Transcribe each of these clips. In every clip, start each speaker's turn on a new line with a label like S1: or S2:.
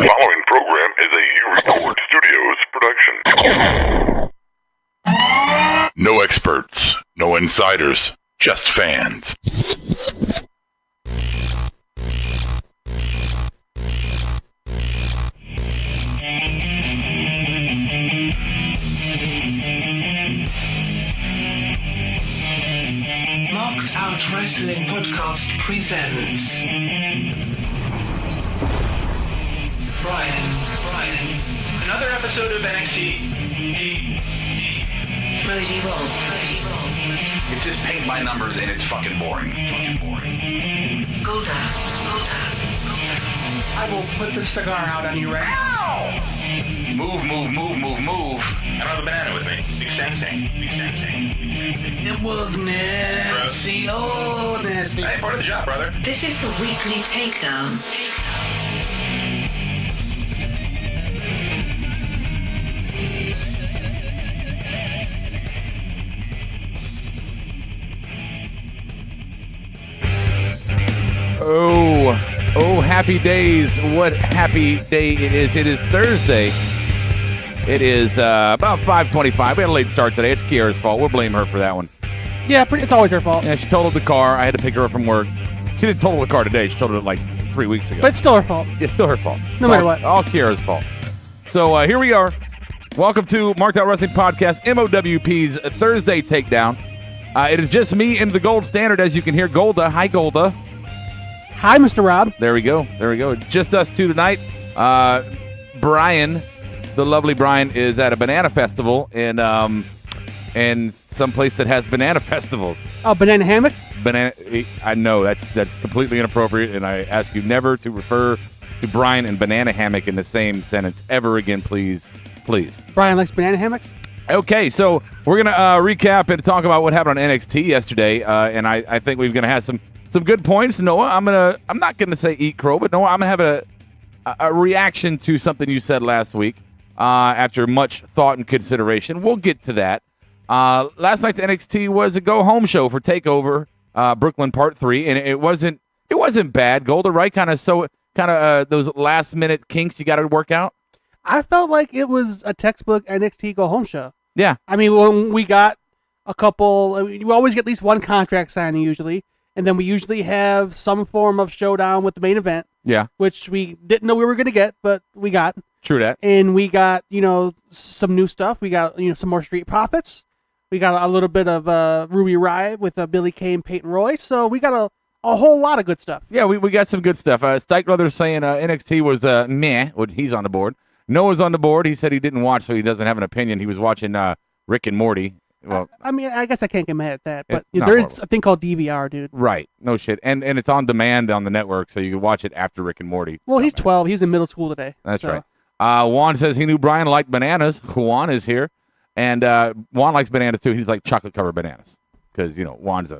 S1: The following program is a U-Record Studios production. No experts, no insiders, just fans.
S2: Marked Out Wrestling Podcast presents Brian.
S3: Another episode of NXT.
S2: Roderick Strong.
S3: It's just paint by numbers and it's fucking boring.
S2: Golda.
S3: I will put the cigar out on you right now. Move. Another banana with me. Big sensei.
S2: It was nasty, oh nasty.
S3: Hey, part of the job, brother.
S2: This is the weekly takedown.
S4: Oh, happy days. What happy day it is. It is Thursday. It is about 5:25. We had a late start today. It's Kiara's fault. We'll blame her for that one.
S5: Yeah, it's always her fault.
S4: Yeah, she totaled the car. I had to pick her up from work. She didn't total the car today. She totaled it like 3 weeks ago.
S5: But it's still her fault.
S4: It's still her fault.
S5: No matter what.
S4: All Kiara's fault. So here we are. Welcome to Marked Out Wrestling Podcast, MOWP's Thursday Takedown. It is just me and the gold standard, as you can hear. Golda. Hi, Golda.
S5: Hi, Mr. Rob.
S4: There we go. It's just us two tonight. Brian, the lovely Brian, is at a banana festival in some place that has banana festivals.
S5: Oh, banana hammock?
S4: I know that's completely inappropriate, and I ask you never to refer to Brian and banana hammock in the same sentence ever again, please.
S5: Brian likes banana hammocks?
S4: Okay, so we're gonna recap and talk about what happened on NXT yesterday, and I think we're gonna have some good points. Noah, I'm not gonna say eat crow, but Noah, I'm gonna have a reaction to something you said last week after much thought and consideration. We'll get to that. Last night's NXT was a go home show for TakeOver Brooklyn Part 3, and it wasn't bad. Golda, right? Kind of those last minute kinks you got to work out.
S5: I felt like it was a textbook NXT go home show.
S4: Yeah.
S5: I mean, when we got a couple, we always get at least one contract signing usually. And then we usually have some form of showdown with the main event. Yeah. Which we didn't know we were going to get, but we got.
S4: True that.
S5: And we got, some new stuff. We got, some more Street Profits. We got a little bit of Ruby Riot with Billie Kay and Peyton Royce. So we got a whole lot of good stuff.
S4: Yeah, we got some good stuff. Stike Brothers saying NXT was meh. Well, he's on the board. Noah's on the board. He said he didn't watch, so he doesn't have an opinion. He was watching Rick and Morty. Well,
S5: I mean, I guess I can't get mad at that, but there is a thing called DVR, dude.
S4: Right. No shit. And it's on demand on the network, so you can watch it after Rick and Morty.
S5: Well, he's 12. He's in middle school today.
S4: That's right. Juan says he knew Brian liked bananas. Juan is here. And Juan likes bananas, too. He's like chocolate-covered bananas because, Juan's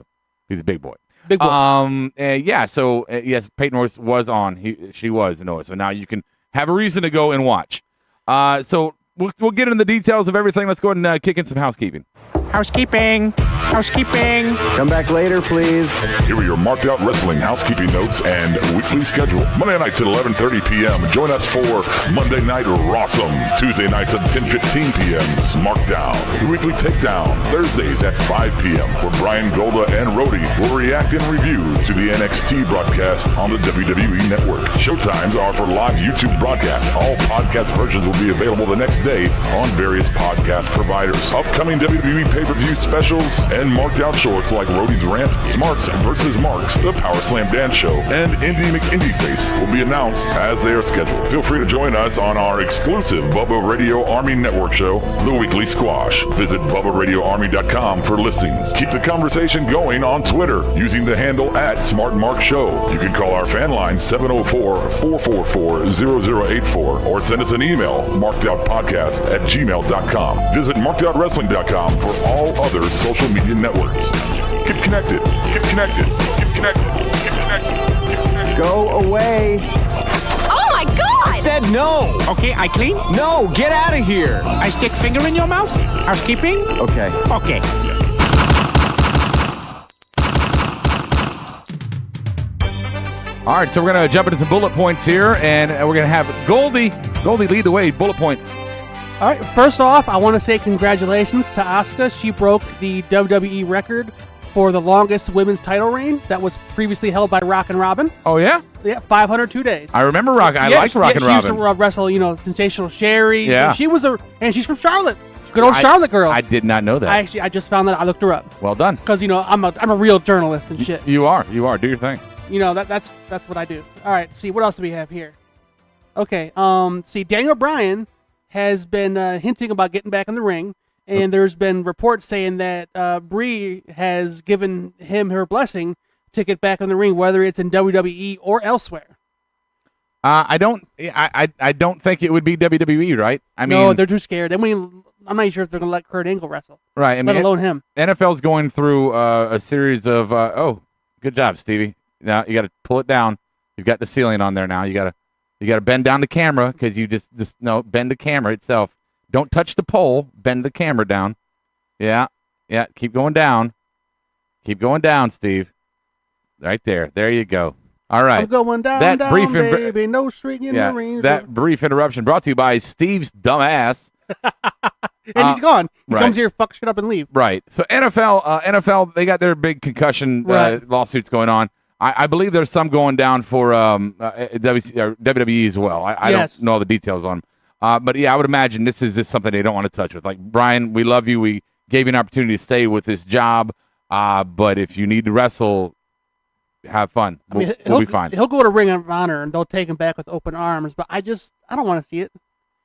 S4: he's a big boy.
S5: Big boy.
S4: Yes, Peyton Royce was on. She was, Noah. So now you can have a reason to go and watch. So we'll get into the details of everything. Let's go ahead and kick in some housekeeping.
S6: Housekeeping.
S7: Come back later, please.
S1: Here are your marked out wrestling housekeeping notes and weekly schedule. Monday nights at 11:30 p.m. Join us for Monday Night Rawsome. Tuesday nights at 10:15 p.m. Smarkdown. Your weekly takedown. Thursdays at 5 p.m. where Brian, Golda, and Rhodey will react and review to the NXT broadcast on the WWE Network. Showtimes are for live YouTube broadcasts. All podcast versions will be available the next day on various podcast providers. Upcoming WWE pay-per-view specials and marked out shorts like Rhodey's Rant, Smarts vs. Marks, the Power Slam Dance Show, and Indie McIntyre will be announced as they are scheduled. Feel free to join us on our exclusive Bubba Radio Army Network show, The Weekly Squash. Visit BubbaRadioArmy.com for listings. Keep the conversation going on Twitter using the handle @SmartMarkShow. You can call our fan line 704-444-0084 or send us an email, markedoutpodcast@gmail.com. Visit markedoutwrestling.com for all other social media networks. Get connected.
S7: Go away.
S8: Oh my God!
S6: I said no. Okay, I clean?
S7: No, get out of here.
S6: I stick finger in your mouth? Housekeeping?
S7: Okay.
S4: All right, so we're going to jump into some bullet points here, and we're going to have Goldie lead the way. Bullet points.
S5: All right, first off, I want to say congratulations to Asuka. She broke the WWE record for the longest women's title reign that was previously held by Rockin' Robin.
S4: Oh, yeah?
S5: Yeah, 502 days.
S4: I remember Rockin'. I liked Rockin' Robin.
S5: She used to wrestle, Sensational Sherry.
S4: Yeah.
S5: And she's from Charlotte. Good old Charlotte girl.
S4: I did not know that.
S5: I just found that. I looked her up.
S4: Well done.
S5: Because, I'm a real journalist and shit.
S4: You are. Do your thing.
S5: That's what I do. All right, see, what else do we have here? Okay, Daniel Bryan has been hinting about getting back in the ring, and there's been reports saying that Brie has given him her blessing to get back in the ring, whether it's in WWE or elsewhere.
S4: I don't think it would be WWE, right?
S5: No, they're too scared. I'm not even sure if they're going to let Kurt Angle wrestle.
S4: Right.
S5: Let alone him.
S4: NFL's going through a series of, good job, Stevie. Now you got to pull it down. You've got the ceiling on there now. You got to bend down the camera because you just bend the camera itself. Don't touch the pole. Bend the camera down. Yeah. Keep going down. Keep going down, Steve. Right there. There you go. All right.
S5: I'm going down, baby. No shrinking in the ring.
S4: That brief interruption brought to you by Steve's dumbass.
S5: And he's gone. He
S4: right.
S5: comes here, fuck shit up, and leave.
S4: Right. So NFL, they got their big concussion lawsuits going on. I believe there's some going down for WWE as well. I don't know all the details on them. But yeah, I would imagine this is something they don't want to touch with. Like, Brian, we love you. We gave you an opportunity to stay with this job. But if you need to wrestle, have fun. We'll be fine.
S5: He'll go to Ring of Honor and they'll take him back with open arms. But I don't want to see it.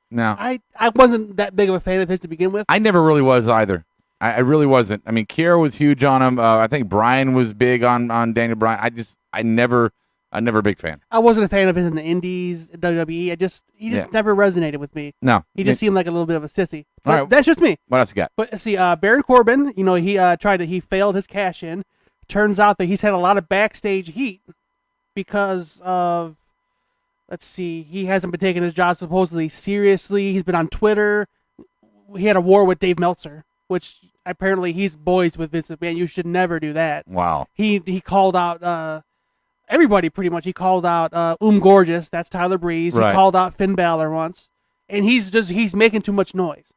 S4: No.
S5: I wasn't that big of a fan of his to begin with.
S4: I never really was either. I really wasn't. I mean, Kiera was huge on him. I think Brian was big on Daniel Bryan. I never a big fan.
S5: I wasn't a fan of his in the Indies, WWE. He just never resonated with me.
S4: No.
S5: He just seemed like a little bit of a sissy. But
S4: all right.
S5: That's just me.
S4: What else you got?
S5: But see, Baron Corbin, he failed his cash in. Turns out that he's had a lot of backstage heat because of, he hasn't been taking his job supposedly seriously. He's been on Twitter. He had a war with Dave Meltzer, which apparently he's boys with Vince McMahon. You should never do that.
S4: Wow.
S5: He called out everybody pretty much. He called out Gorgeous. That's Tyler Breeze.
S4: Right.
S5: He called out Finn Balor once, and he's making too much noise.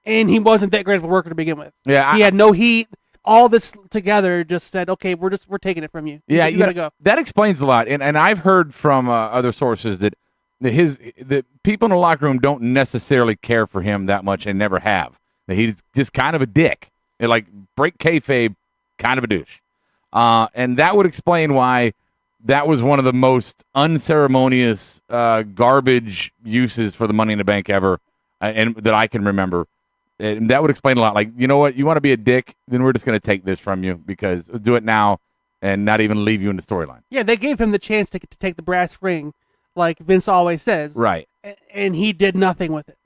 S5: And he wasn't that great of a worker to begin with. Yeah, he had no heat. All this together just said, okay, we're taking it from you.
S4: Yeah,
S5: you gotta go.
S4: That explains a lot. And I've heard from other sources that the people in the locker room don't necessarily care for him that much and never have. That he's just kind of a dick. Like, break kayfabe, kind of a douche. And that would explain why that was one of the most unceremonious garbage uses for the Money in the Bank ever, and that I can remember. And that would explain a lot. Like, you know what? You want to be a dick? Then we're just going to take this from you because we'll do it now and not even leave you in the storyline.
S5: Yeah, they gave him the chance to take the brass ring, like Vince always says.
S4: Right.
S5: And he did nothing with it.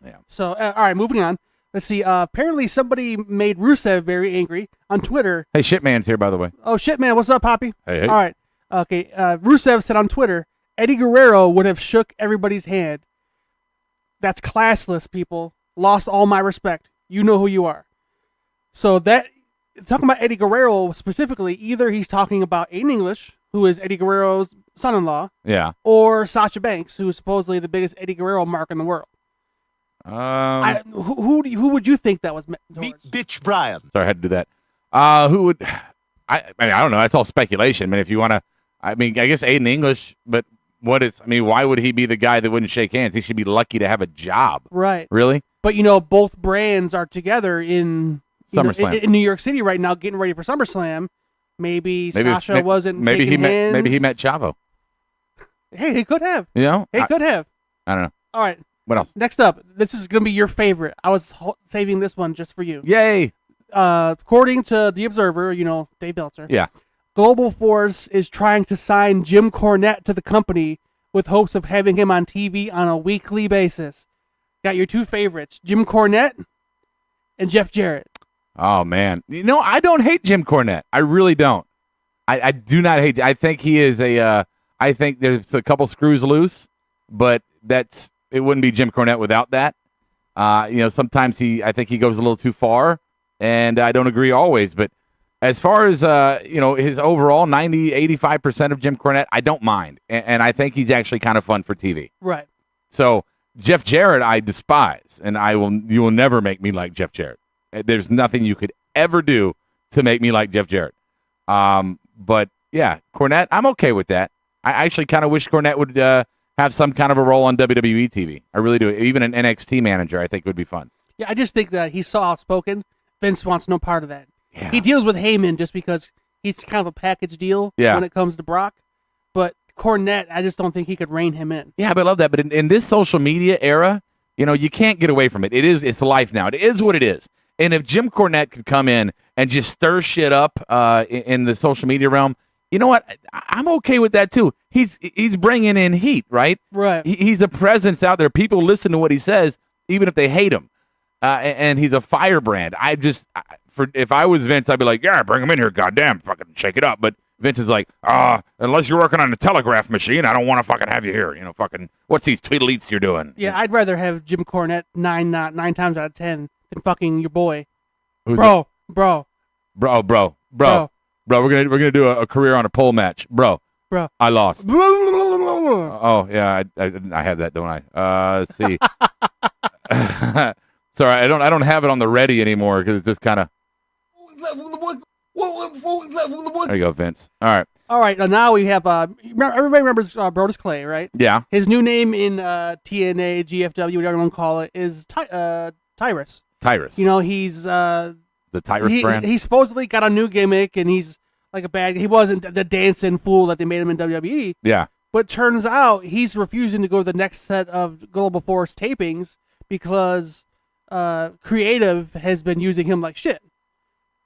S4: Yeah.
S5: So, all right, moving on. Let's see. Apparently, somebody made Rusev very angry on Twitter.
S4: Hey, Shitman's here, by the way.
S5: Oh, Shitman, what's up, Poppy?
S4: Hey.
S5: All right. Okay. Rusev said on Twitter, Eddie Guerrero would have shook everybody's hand. That's classless, people. Lost all my respect. You know who you are. So talking about Eddie Guerrero specifically, either he's talking about Aiden English, who is Eddie Guerrero's son-in-law, or Sasha Banks, who is supposedly the biggest Eddie Guerrero mark in the world. Who would you think that was meant towards?
S9: Meet Bitch Brian.
S4: Sorry, I had to do that. Who would? I don't know. That's all speculation. I mean, if you want to, I guess Aiden English, but why would he be the guy that wouldn't shake hands? He should be lucky to have a job.
S5: Right.
S4: Really?
S5: But, both brands are together in
S4: SummerSlam.
S5: In New York City right now, getting ready for SummerSlam. Maybe Sasha wasn't shaking hands.
S4: Maybe he met Chavo.
S5: Hey, he could have. Could have.
S4: I don't know.
S5: All right.
S4: What else?
S5: Next up, this is going to be your favorite. I was saving this one just for you.
S4: Yay.
S5: According to The Observer, Dave Meltzer.
S4: Yeah.
S5: Global Force is trying to sign Jim Cornette to the company with hopes of having him on TV on a weekly basis. Got your two favorites, Jim Cornette and Jeff Jarrett.
S4: Oh, man. I don't hate Jim Cornette. I really don't. I do not hate. I think he is I think there's a couple screws loose, but it wouldn't be Jim Cornette without that. Sometimes I think he goes a little too far, and I don't agree always, but As far as his overall 85% of Jim Cornette, I don't mind, and I think he's actually kind of fun for TV.
S5: Right.
S4: So Jeff Jarrett, I despise, and you will never make me like Jeff Jarrett. There's nothing you could ever do to make me like Jeff Jarrett. But yeah, Cornette, I'm okay with that. I actually kind of wish Cornette would have some kind of a role on WWE TV. I really do. Even an NXT manager, I think would be fun.
S5: Yeah, I just think that he's so outspoken. Vince wants no part of that.
S4: Yeah.
S5: He deals with Heyman just because he's kind of a package deal when it comes to Brock. But Cornette, I just don't think he could rein him in.
S4: Yeah, but I love that. But in this social media era, you can't get away from it. It's life now. It is what it is. And if Jim Cornette could come in and just stir shit up in the social media realm, you know what? I'm okay with that too. He's bringing in heat, right?
S5: Right.
S4: He's a presence out there. People listen to what he says, even if they hate him. And he's a firebrand. If I was Vince, I'd be like, yeah, bring him in here, goddamn, fucking shake it up. But Vince is like, unless you're working on a telegraph machine, I don't want to fucking have you here. Fucking, what's these tweedleeats you're doing?
S5: Yeah, I'd rather have Jim Cornette nine times out of 10 than fucking your boy.
S4: Who's
S5: bro.
S4: We're gonna do a career on a pole match, bro. I lost. Oh yeah, I have that, don't I? Let's see. Sorry, I don't have it on the ready anymore because it's just kind of. There you go, Vince. All right.
S5: Now we have. Everybody remembers Brodus Clay, right?
S4: Yeah.
S5: His new name in TNA, GFW, whatever you want to call it, is Tyrus.
S4: Tyrus.
S5: He's
S4: the Tyrus brand.
S5: He supposedly got a new gimmick, and he's like he wasn't the dancing fool that they made him in WWE.
S4: Yeah.
S5: But turns out he's refusing to go to the next set of Global Force tapings because creative has been using him like shit.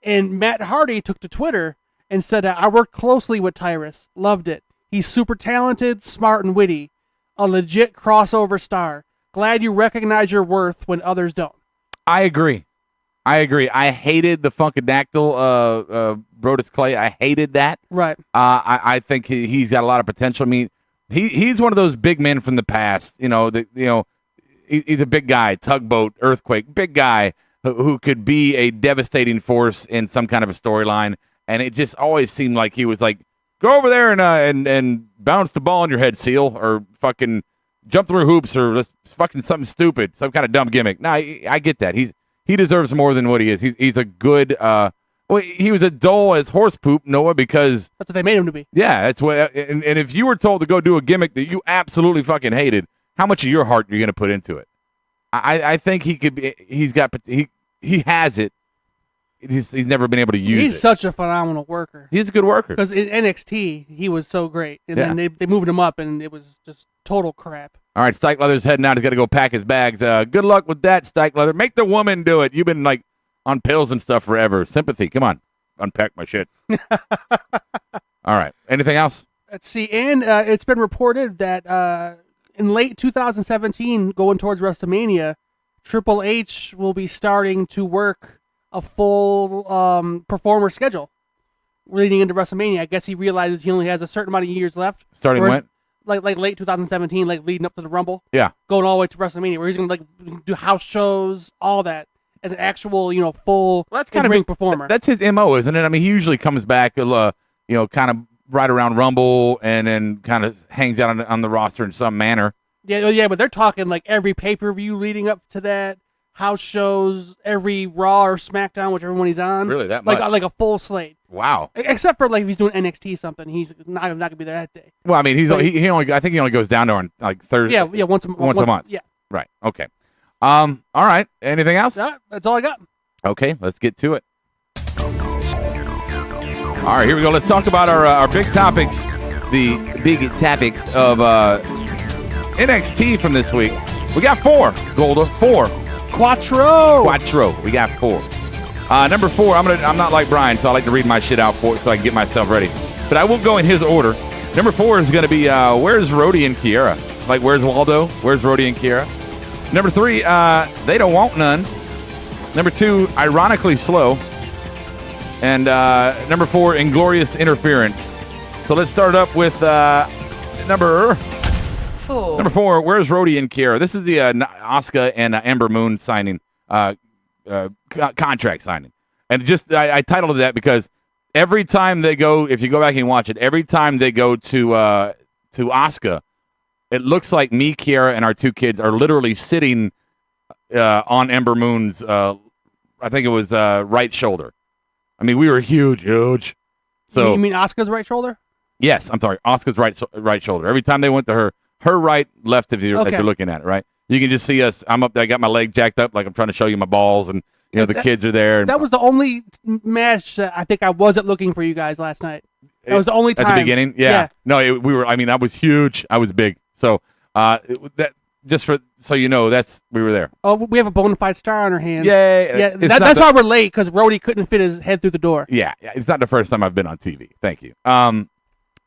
S5: And Matt Hardy took to Twitter and said, I worked closely with Tyrus. Loved it. He's super talented, smart, and witty. A legit crossover star. Glad you recognize your worth when others don't.
S4: I agree. I hated the Funkadactyl Brodus Clay. I hated that.
S5: Right.
S4: I think he's got a lot of potential. I mean, he's one of those big men from the past. He's a big guy, tugboat, earthquake, big guy who could be a devastating force in some kind of a storyline. And it just always seemed like he was like, go over there and bounce the ball on your head, Seal, or fucking jump through hoops, or fucking something stupid, some kind of dumb gimmick. No, I get that. He deserves more than what he is. He's a good. He was a dull as horse poop, Noah, because
S5: that's what they made him to be.
S4: Yeah, that's what. And if you were told to go do a gimmick that you absolutely fucking hated, how much of your heart you're going to put into it? I think he could be. He has it. He's never been able to use it.
S5: He's such a phenomenal worker.
S4: He's a good worker.
S5: Because in NXT, he was so great. And then they moved him up, and it was just total crap.
S4: All right, Stike Leather's heading out. He's got to go pack his bags. Good luck with that, Stike Leather. Make the woman do it. You've been, like, on pills and stuff forever. Sympathy. Come on. Unpack my shit. All right. Anything else?
S5: Let's see. And it's been reported that in late 2017, going towards WrestleMania, Triple H will be starting to work a full performer schedule leading into WrestleMania. I guess he realizes he only has a certain amount of years left.
S4: Starting when?
S5: Like late 2017, like leading up to the Rumble.
S4: Yeah.
S5: Going all the way to WrestleMania, where he's going to like do house shows, all that, as an actual, full ring performer.
S4: That's his MO, isn't it? I mean, he usually comes back, kind of right around Rumble, and then kind of hangs out on the roster in some manner.
S5: Yeah, but they're talking like every pay-per-view leading up to that, house shows, every Raw or SmackDown, whichever one he's on.
S4: Really, that much?
S5: Like a full slate.
S4: Wow.
S5: Except for like if he's doing NXT something, he's not gonna be there that day.
S4: Well, I mean, I think he only goes down there on like Thursday.
S5: Yeah, once a month. Yeah.
S4: Right. Okay. All right. Anything else?
S5: That's all I got.
S4: Okay, let's get to it. All right, here we go. Let's talk about our big topics, the big topics of NXT from this week. We got 4, Golda. 4. Quattro. We got 4. Number 4, I'm not like Brian, so I like to read my shit out so I can get myself ready. But I will go in his order. Number 4 is going to be where's Rhodey and Kiera? Like, where's Waldo? Where's Rhodey and Kiera? Number 3, they don't want none. Number 2, ironically slow. And number 4, Inglorious Interference. So let's start up with number 4. Number 4, where's Rhodey and Kiera? This is the Asuka and Ember Moon signing, contract signing. And just I titled it that because every time they go, if you go back and watch it, every time they go to Asuka, it looks like me, Kiera, and our two kids are literally sitting on Ember Moon's, I think it was right shoulder. I mean, we were huge. So
S5: you mean Asuka's right shoulder?
S4: Yes, I'm sorry, Asuka's right shoulder. Every time they went to her right, left, if you're looking at it, right? You can just see us. I'm up there. I got my leg jacked up, like I'm trying to show you my balls, and the kids are there.
S5: That was the only match that I think I wasn't looking for you guys last night. That was the only time.
S4: At the beginning? Yeah. No, we were. I mean, I was huge. I was big. So that just so you know, we were there.
S5: Oh, we have a bona fide star on our hands.
S4: Yay.
S5: Yeah, that's why we're late, because Rhodey couldn't fit his head through the door.
S4: Yeah, it's not the first time I've been on TV. Thank you.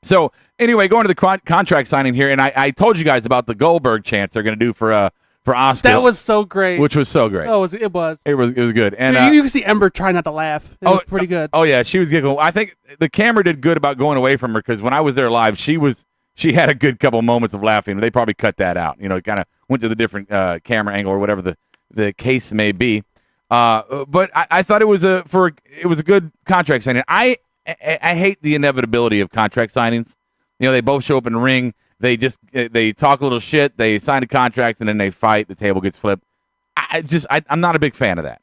S4: So anyway, going to the contract signing here, and I told you guys about the Goldberg chance they're going to do for Asuka.
S5: That was so great.
S4: Which was so great.
S5: Oh, it was.
S4: It was good. And
S5: you can see Ember try not to laugh. It was pretty good.
S4: Oh yeah, she was giggling. I think the camera did good about going away from her, because when I was there live, she had a good couple moments of laughing. They probably cut that out. Kind of went to the different camera angle or whatever the case may be. But I thought it was a good contract signing. I hate the inevitability of contract signings. They both show up in the ring. They talk a little shit. They sign a contract and then they fight. The table gets flipped. I'm not a big fan of that.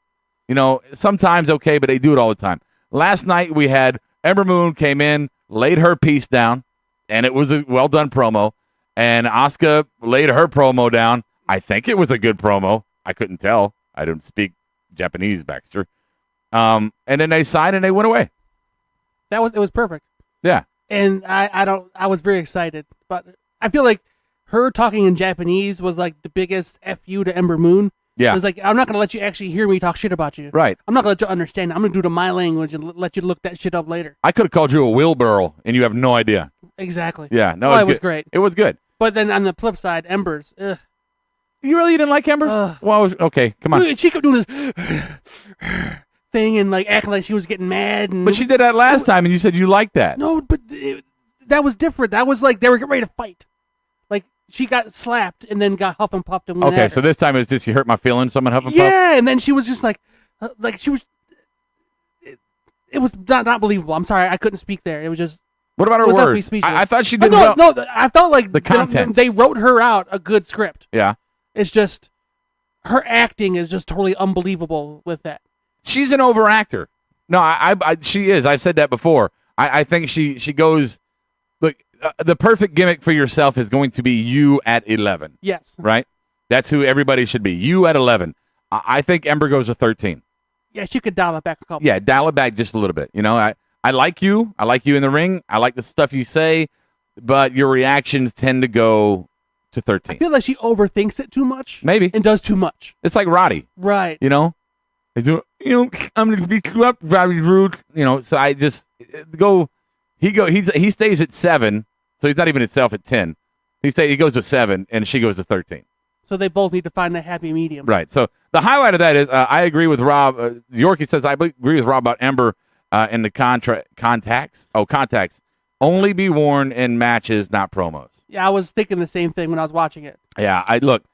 S4: Sometimes okay, but they do it all the time. Last night we had Ember Moon came in, laid her piece down, and it was a well done promo. And Asuka laid her promo down. I think it was a good promo. I couldn't tell. I didn't speak Japanese, Baxter. And then they signed and they went away.
S5: It was perfect.
S4: Yeah.
S5: And I was very excited, but I feel like her talking in Japanese was like the biggest FU to Ember Moon.
S4: Yeah.
S5: It was like, I'm not going to let you actually hear me talk shit about you.
S4: Right.
S5: I'm not going to let you understand. I'm going to do it in my language and let you look that shit up later.
S4: I could have called you a wheelbarrow and you have no idea.
S5: Exactly.
S4: Yeah. No,
S5: it was great.
S4: It was good.
S5: But then on the flip side, Ember's. Ugh.
S4: You really didn't like Ember's? Well, okay, come on.
S5: She kept doing this thing and like acting like she was getting mad.
S4: But she did that last time and you said you liked that.
S5: No, but that was different. That was like they were getting ready to fight. Like she got slapped and then got huff and puffed and went at her.
S4: So this time it was just you hurt my feelings, so I'm gonna huff and puff?
S5: Yeah, and then she was just like she was. It was not believable. I'm sorry, I couldn't speak there. It was just.
S4: What about her words? I thought she did well.
S5: No, I felt like
S4: the content.
S5: They wrote her out a good script.
S4: Yeah.
S5: It's just her acting is just totally unbelievable with that.
S4: She's an overactor. No, she is. I've said that before. I think she goes. Look, the perfect gimmick for yourself is going to be you at 11.
S5: Yes.
S4: Right. That's who everybody should be. You at 11. I think Ember goes to 13.
S5: Yeah, she could dial it back a couple.
S4: Yeah, dial it back just a little bit. I like you. I like you in the ring. I like the stuff you say, but your reactions tend to go to 13.
S5: I feel like she overthinks it too much.
S4: Maybe.
S5: And does too much.
S4: It's like Roddy.
S5: Right.
S4: He's doing, I'm going to beat you up, Bobby Roode. So I just go. He stays at 7, so he's not even himself at 10. He goes to 7, and she goes to 13.
S5: So they both need to find a happy medium.
S4: Right. So the highlight of that is I agree with Rob. Yorkie says I agree with Rob about Ember. In the contacts only be worn in matches, not promos.
S5: Yeah, I was thinking the same thing when I was watching it.
S4: Yeah, look,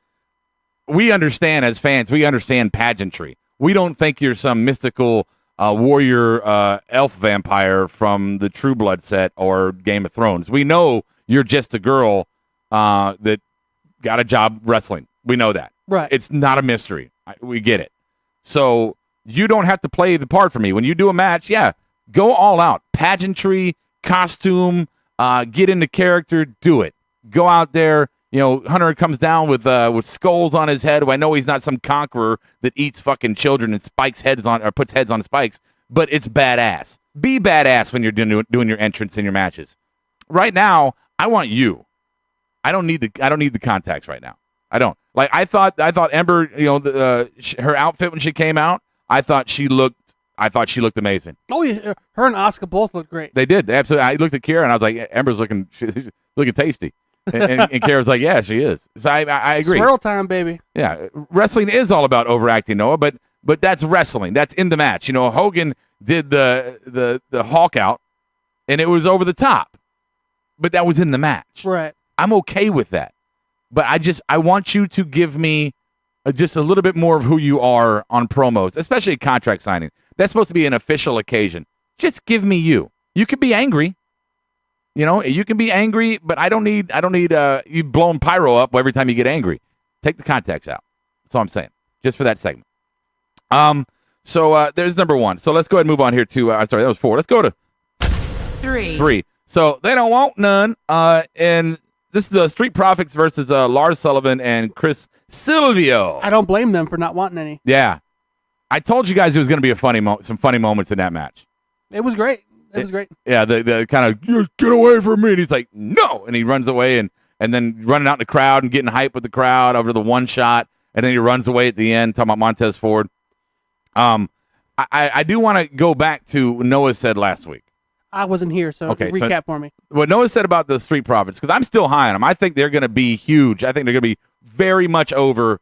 S4: we understand as fans, we understand pageantry. We don't think you're some mystical warrior elf vampire from the True Blood set or Game of Thrones. We know you're just a girl that got a job wrestling. We know that.
S5: Right.
S4: It's not a mystery. We get it. So you don't have to play the part for me. When you do a match, go all out. Pageantry, costume, get into character, do it. Go out there. Hunter comes down with skulls on his head. I know he's not some conqueror that eats fucking children and spikes heads on or puts heads on spikes, but it's badass. Be badass when you're doing your entrance in your matches. Right now, I want you. I don't need the contacts right now. I don't. Like I thought Ember, her outfit when she came out, I thought she looked amazing.
S5: Oh yeah, her and Asuka both looked great.
S4: They did, absolutely. I looked at Kira and I was like, Ember's looking tasty, and Kira's like, yeah, she is. So I agree.
S5: Swirl time, baby.
S4: Yeah, wrestling is all about overacting, Noah, but that's wrestling. That's in the match. Hogan did the Hulk out, and it was over the top, but that was in the match.
S5: Right.
S4: I'm okay with that, but I want you to give me just a little bit more of who you are on promos, especially contract signing. That's supposed to be an official occasion. Just give me you. You can be angry. You can be angry, but I don't need you blowing pyro up every time you get angry. Take the context out. That's all I'm saying. Just for that segment. So there's number 1. So let's go ahead and move on here to sorry, that was 4. Let's go to 3. So they don't want none. And this is the Street Profits versus Lars Sullivan and Chris Silvio.
S5: I don't blame them for not wanting any.
S4: Yeah. I told you guys it was going to be some funny moments in that match.
S5: It was great. It was great.
S4: Yeah, the kind of, get away from me. And he's like, no. And he runs away and then running out in the crowd and getting hype with the crowd over the one shot. And then he runs away at the end, talking about Montez Ford. I do want to go back to what Noah said last week.
S5: I wasn't here, so recap for me.
S4: What Noah said about the Street Profits, because I'm still high on them. I think they're going to be huge. I think they're going to be very much over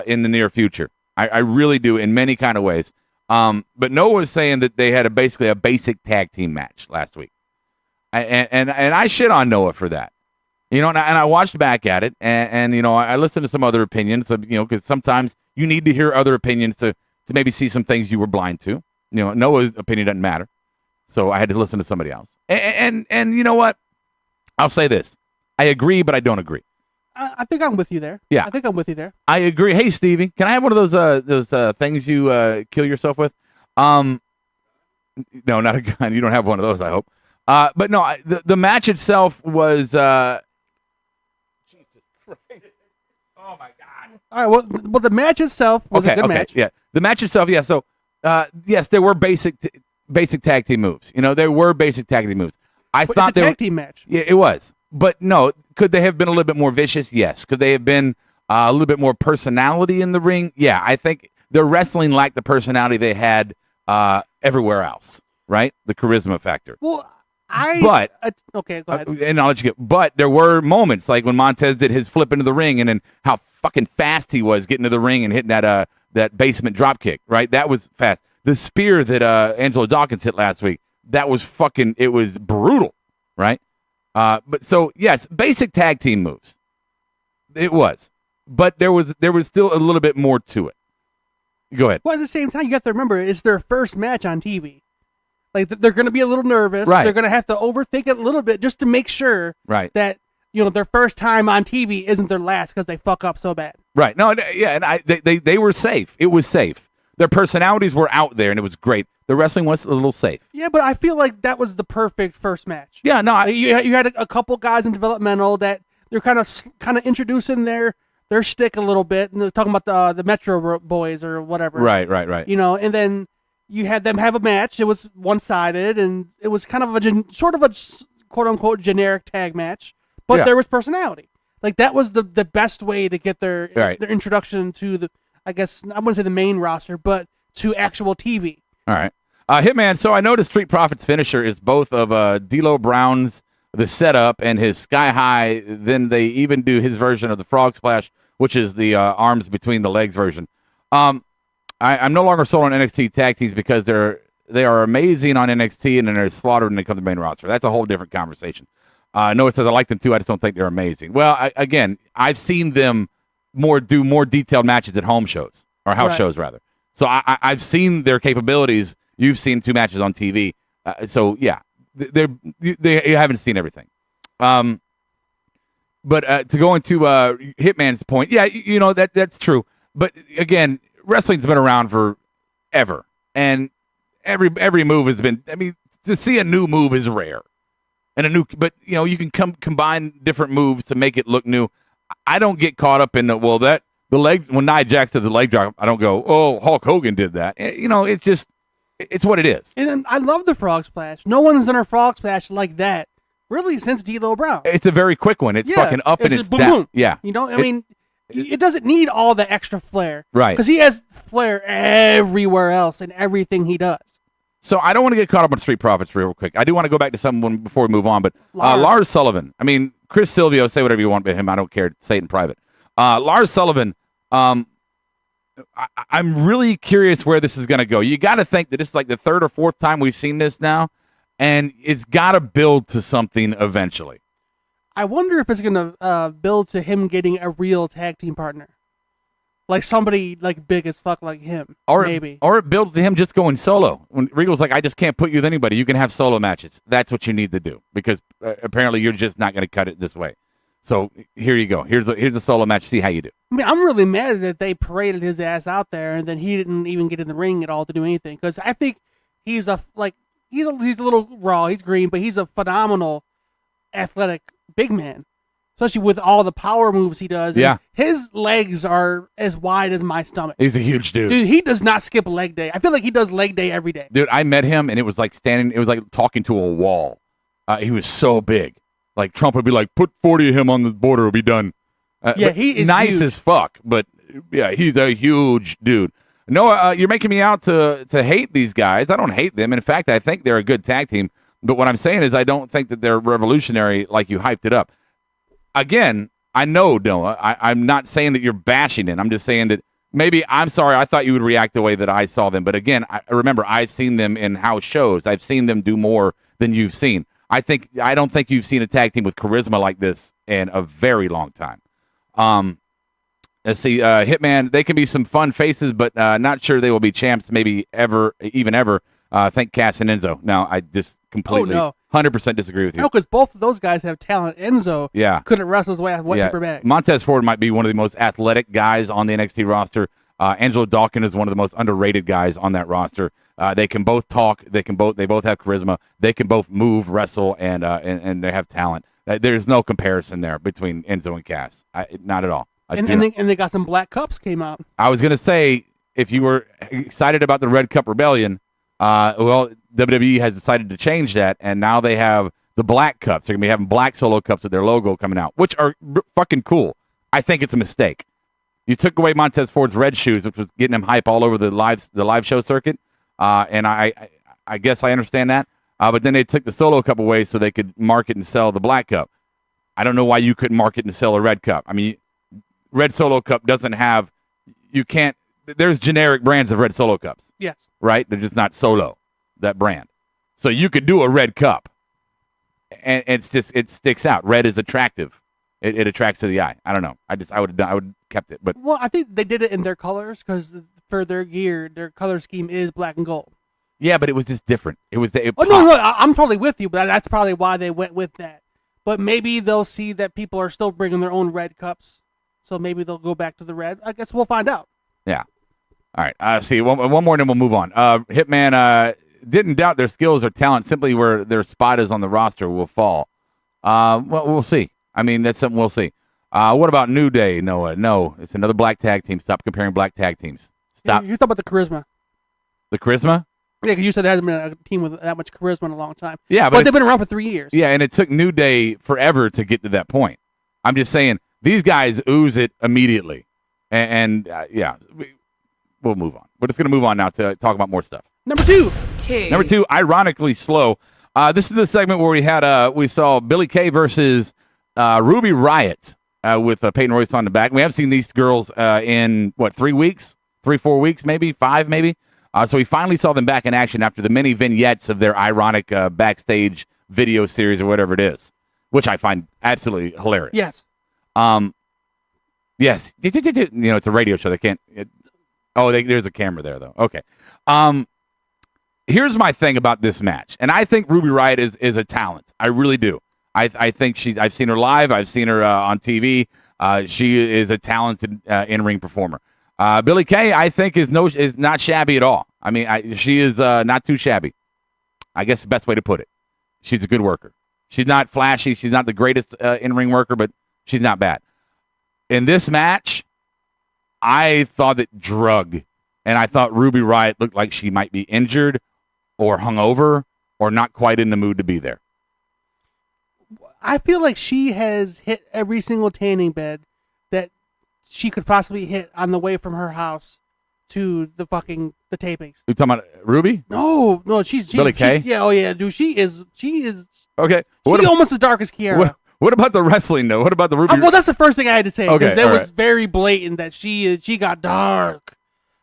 S4: in the near future. I really do in many kind of ways. But Noah was saying that they had basically a basic tag team match last week. And I shit on Noah for that. And I watched back at it, and I listened to some other opinions, because sometimes you need to hear other opinions to maybe see some things you were blind to. Noah's opinion doesn't matter. So I had to listen to somebody else. And you know what? I'll say this. I agree, but I don't agree.
S5: I think I'm with you there.
S4: Yeah.
S5: I think I'm with you there.
S4: I agree. Hey, Stevie, can I have one of those things you kill yourself with? No, not a gun. You don't have one of those, I hope. But no, the match itself was Jesus Christ. Oh my God.
S5: All right, well the match itself was a good match.
S4: Yeah. The match itself, yeah. So yes, there were basic tag team moves. There were basic tag team moves. I thought
S5: it's a tag team match.
S4: Yeah, it was. But no, could they have been a little bit more vicious? Yes. Could they have been a little bit more personality in the ring? Yeah, I think their wrestling lacked the personality they had everywhere else, right? The charisma factor.
S5: Well, okay, go ahead.
S4: And I'll let you go. But there were moments like when Montez did his flip into the ring, and then how fucking fast he was getting to the ring and hitting that basement drop kick, right? That was fast. The spear that Angelo Dawkins hit last week, that was it was brutal, right? But so yes, basic tag team moves. It was, but there was still a little bit more to it. Go ahead.
S5: Well, at the same time, you have to remember it's their first match on TV. Like they're going to be a little nervous.
S4: Right.
S5: They're going to have to overthink it a little bit just to make sure that their first time on TV isn't their last because they fuck up so bad.
S4: Right. No. Yeah. And they were safe. It was safe. Their personalities were out there, and it was great. The wrestling was a little safe.
S5: Yeah, but I feel like that was the perfect first match.
S4: Yeah. No.
S5: You had a couple guys in developmental that they're kind of introducing their shtick a little bit, and they're talking about the Metro Boys or whatever.
S4: Right.
S5: And then you had them have a match. It was one-sided, and it was kind of a quote-unquote generic tag match, but there was personality. Like, that was the best way to get their introduction to the, I guess, I wouldn't say the main roster, but to actual TV.
S4: All right. Hitman, so I noticed Street Profits' finisher is both of D'Lo Brown's, the setup, and his Sky High. Then they even do his version of the Frog Splash, which is the arms between the legs version. I'm no longer sold on NXT tag teams because they are amazing on NXT and then they're slaughtered when they come to the main roster. That's a whole different conversation. Noah says I like them too. I just don't think they're amazing. Well, again, I've seen them do more detailed matches at home shows or house shows rather. So I've seen their capabilities. You've seen 2 matches on TV. So yeah, you haven't seen everything. But to go into Hitman's point, yeah, that's true. But again, wrestling's been around forever, and every move has been. I mean, to see a new move is rare, but you can combine different moves to make it look new. I don't get caught up in the leg when Nia Jax did the leg drop. I don't go, oh, Hulk Hogan did that. It's what it is.
S5: And I love the Frog Splash. No one's done a Frog Splash like that really since D'Lo Brown.
S4: It's a very quick one. It's fucking up and it's
S5: boom,
S4: down.
S5: boom.
S4: Yeah,
S5: it doesn't need all the extra flair.
S4: Right.
S5: Because he has flair everywhere else in everything he does.
S4: So I don't want to get caught up on Street Profits real quick. I do want to go back to someone before we move on, but Lars Sullivan. I mean, Chris Silvio, say whatever you want about him. I don't care. Say it in private. Lars Sullivan, I'm really curious where this is going to go. You got to think that this is like the 3rd or 4th time we've seen this now, and it's got to build to something eventually.
S5: I wonder if it's going to build to him getting a real tag team partner. like somebody like big as fuck like him,
S4: or
S5: maybe.
S4: Or it builds to him just going solo. When Regal's like, I just can't put you with anybody. You can have solo matches. That's what you need to do because apparently you're just not going to cut it this way. So here you go. Here's a solo match. See how you do.
S5: I mean, I'm really mad that they paraded his ass out there and then he didn't even get in the ring at all to do anything. Because I think he's a little raw. He's green, but he's a phenomenal athletic big man, especially with all the power moves he does.
S4: Yeah,
S5: his legs are as wide as my stomach.
S4: He's a huge dude.
S5: Dude, he does not skip leg day. I feel like he does leg day every day.
S4: Dude, I met him and it was like talking to a wall. He was so big. Like Trump would be like, put 40 of him on the border, we'll be done.
S5: He is
S4: nice
S5: huge.
S4: as fuck, but yeah, he's a huge dude. Noah, you're making me out to hate these guys. I don't hate them. In fact, I think they're a good tag team. But what I'm saying is I don't think that they're revolutionary like you hyped it up. Again, I know, Noah, I'm not saying that you're bashing it. I'm just saying that maybe, I'm sorry, I thought you would react the way that I saw them. But again, remember, I've seen them in house shows. I've seen them do more than you've seen. I don't think you've seen a tag team with charisma like this in a very long time. Let's see, Hitman, they can be some fun faces, but not sure they will be champs, maybe ever. Think Cass and Enzo. No, I just completely, 100% disagree with you.
S5: No, because both of those guys have talent. Enzo couldn't wrestle his way out of one paper bag.
S4: Montez Ford might be one of the most athletic guys on the NXT roster. Angelo Dawkins is one of the most underrated guys on that roster. They can both talk. They both have charisma. They can both move, wrestle, and they have talent. There's no comparison there between Enzo and Cass. Not at all.
S5: And they got some black cups came out.
S4: I was gonna say, if you were excited about the Red Cup Rebellion, well, WWE has decided to change that, and now they have the black cups. They're gonna be having black solo cups with their logo coming out, which are fucking cool. I think it's a mistake. You took away Montez Ford's red shoes, which was getting him hype all over the live show circuit. And I guess I understand that. But then they took the solo cup away so they could market and sell the black cup. I don't know why you couldn't market and sell a red cup. I mean, red solo cup doesn't have, you can't, there's generic brands of red solo cups.
S5: Yes.
S4: Right? They're just not solo, that brand. So you could do a red cup. And it's just, it sticks out. Red is attractive. It attracts to the eye. I don't know. I would have kept it. But
S5: well, I think they did it in their colors because for their gear, their color scheme is black and gold.
S4: Yeah, but it was just different. No,
S5: I'm totally with you, but that's probably why they went with that. But maybe they'll see that people are still bringing their own red cups, so maybe they'll go back to the red. I guess we'll find out.
S4: Yeah. All right. See, one more, and then we'll move on. Hitman didn't doubt their skills or talent. Simply where their spot is on the roster will fall. Well, we'll see. I mean, that's something we'll see. What about New Day, Noah? No, it's another black tag team. Stop comparing black tag teams. Stop.
S5: Yeah, you're talking about the charisma.
S4: The charisma?
S5: Yeah, because you said there hasn't been a team with that much charisma in a long time.
S4: Yeah,
S5: but they've been around for 3 years.
S4: Yeah, and it took New Day forever to get to that point. I'm just saying, these guys ooze it immediately. And we'll move on. We're just going to move on now to talk about more stuff.
S5: Number two,
S4: ironically slow. This is the segment where we saw Billie Kay versus Ruby Riot with Peyton Royce on the back. We haven't seen these girls in, 3 weeks? 3-4 weeks, maybe? 5, maybe? So we finally saw them back in action after the many vignettes of their ironic backstage video series or whatever it is, which I find absolutely hilarious.
S5: Yes.
S4: Yes. It's a radio show. They can't. There's a camera there, though. Okay. Here's my thing about this match, and I think Ruby Riot is a talent. I really do. I think I've seen her live. I've seen her on TV. She is a talented in-ring performer. Billie Kay, I think, is not shabby at all. I mean, she is not too shabby. I guess the best way to put it. She's a good worker. She's not flashy. She's not the greatest in-ring worker, but she's not bad. In this match, I thought it drug, and I thought Ruby Riot looked like she might be injured or hungover or not quite in the mood to be there.
S5: I feel like she has hit every single tanning bed that she could possibly hit on the way from her house to the tapings.
S4: You talking about Ruby?
S5: No, she's
S4: Billie Kay?
S5: Dude, she is
S4: okay.
S5: She's almost as dark as Kiara.
S4: What about the wrestling though? What about the Ruby?
S5: Well, that's the first thing I had to say because
S4: okay,
S5: it was very blatant that she got dark.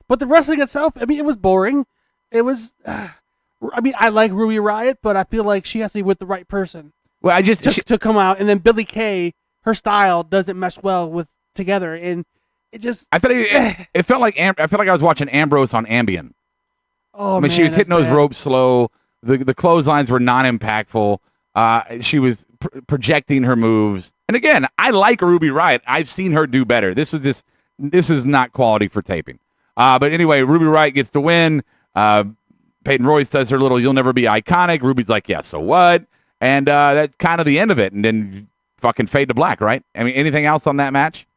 S5: But the wrestling itself, I mean, it was boring. It was. I like Ruby Riot, but I feel like she has to be with the right person.
S4: Well,
S5: to come out, and then Billie Kay, her style doesn't mesh well with together, and it just.
S4: I thought it felt like I felt like I was watching Ambrose on Ambien.
S5: Oh,
S4: I mean, she was hitting those ropes slow. The clotheslines were non-impactful. She was projecting her moves. And again, I like Ruby Riot. I've seen her do better. This is not quality for taping. But anyway, Ruby Riot gets the win. Peyton Royce does her little "You'll never be iconic." Ruby's like, "Yeah, so what?" And that's kind of the end of it. And then fucking fade to black, right? I mean, anything else on that match?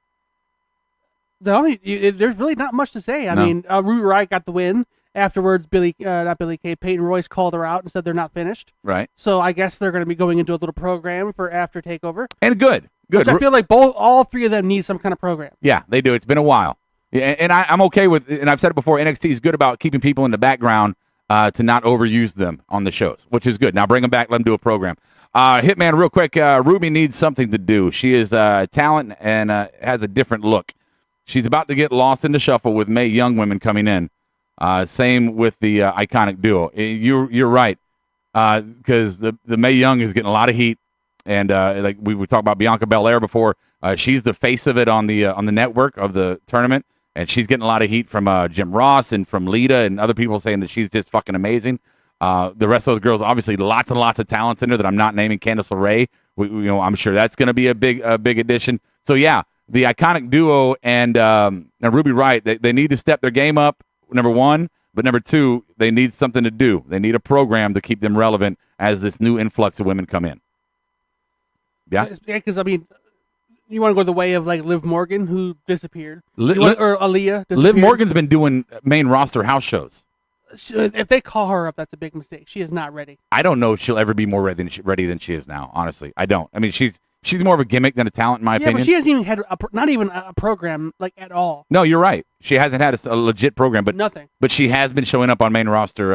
S5: There's really not much to say. I mean, Ruby Riot got the win. Afterwards, not Billie Kay, Peyton Royce called her out and said they're not finished.
S4: Right.
S5: So I guess they're going to be going into a little program for after TakeOver.
S4: And good.
S5: Which I feel like all three of them need some kind of program.
S4: Yeah, they do. It's been a while. Yeah, and I'm okay with, and I've said it before, NXT is good about keeping people in the background to not overuse them on the shows, which is good. Now bring them back, let them do a program. Hitman, real quick, Ruby needs something to do. She is talent and has a different look. She's about to get lost in the shuffle with Mae Young women coming in. Same with the iconic duo. You're right, because the Mae Young is getting a lot of heat, and like we talked about Bianca Belair before. She's the face of it on the network of the tournament, and she's getting a lot of heat from Jim Ross and from Lita and other people saying that she's just fucking amazing. The rest of those girls, obviously, lots and lots of talents in there that I'm not naming. Candice LeRae, I'm sure that's going to be a big addition. So yeah, the iconic duo and Ruby Riot, they need to step their game up. Number one, but number two, they need something to do. They need a program to keep them relevant as this new influx of women come in. Yeah,
S5: because I mean, you want to go the way of like Liv Morgan, who disappeared, or Aaliyah. Disappeared.
S4: Liv Morgan's been doing main roster house shows.
S5: If they call her up, that's a big mistake. She is not ready.
S4: I don't know if she'll ever be more ready than she is now. Honestly, I don't. I mean, she's more of a gimmick than a talent, in my opinion.
S5: But she hasn't even had not even a program like at all.
S4: No, you're right. She hasn't had a legit program, but
S5: nothing.
S4: But she has been showing up on main roster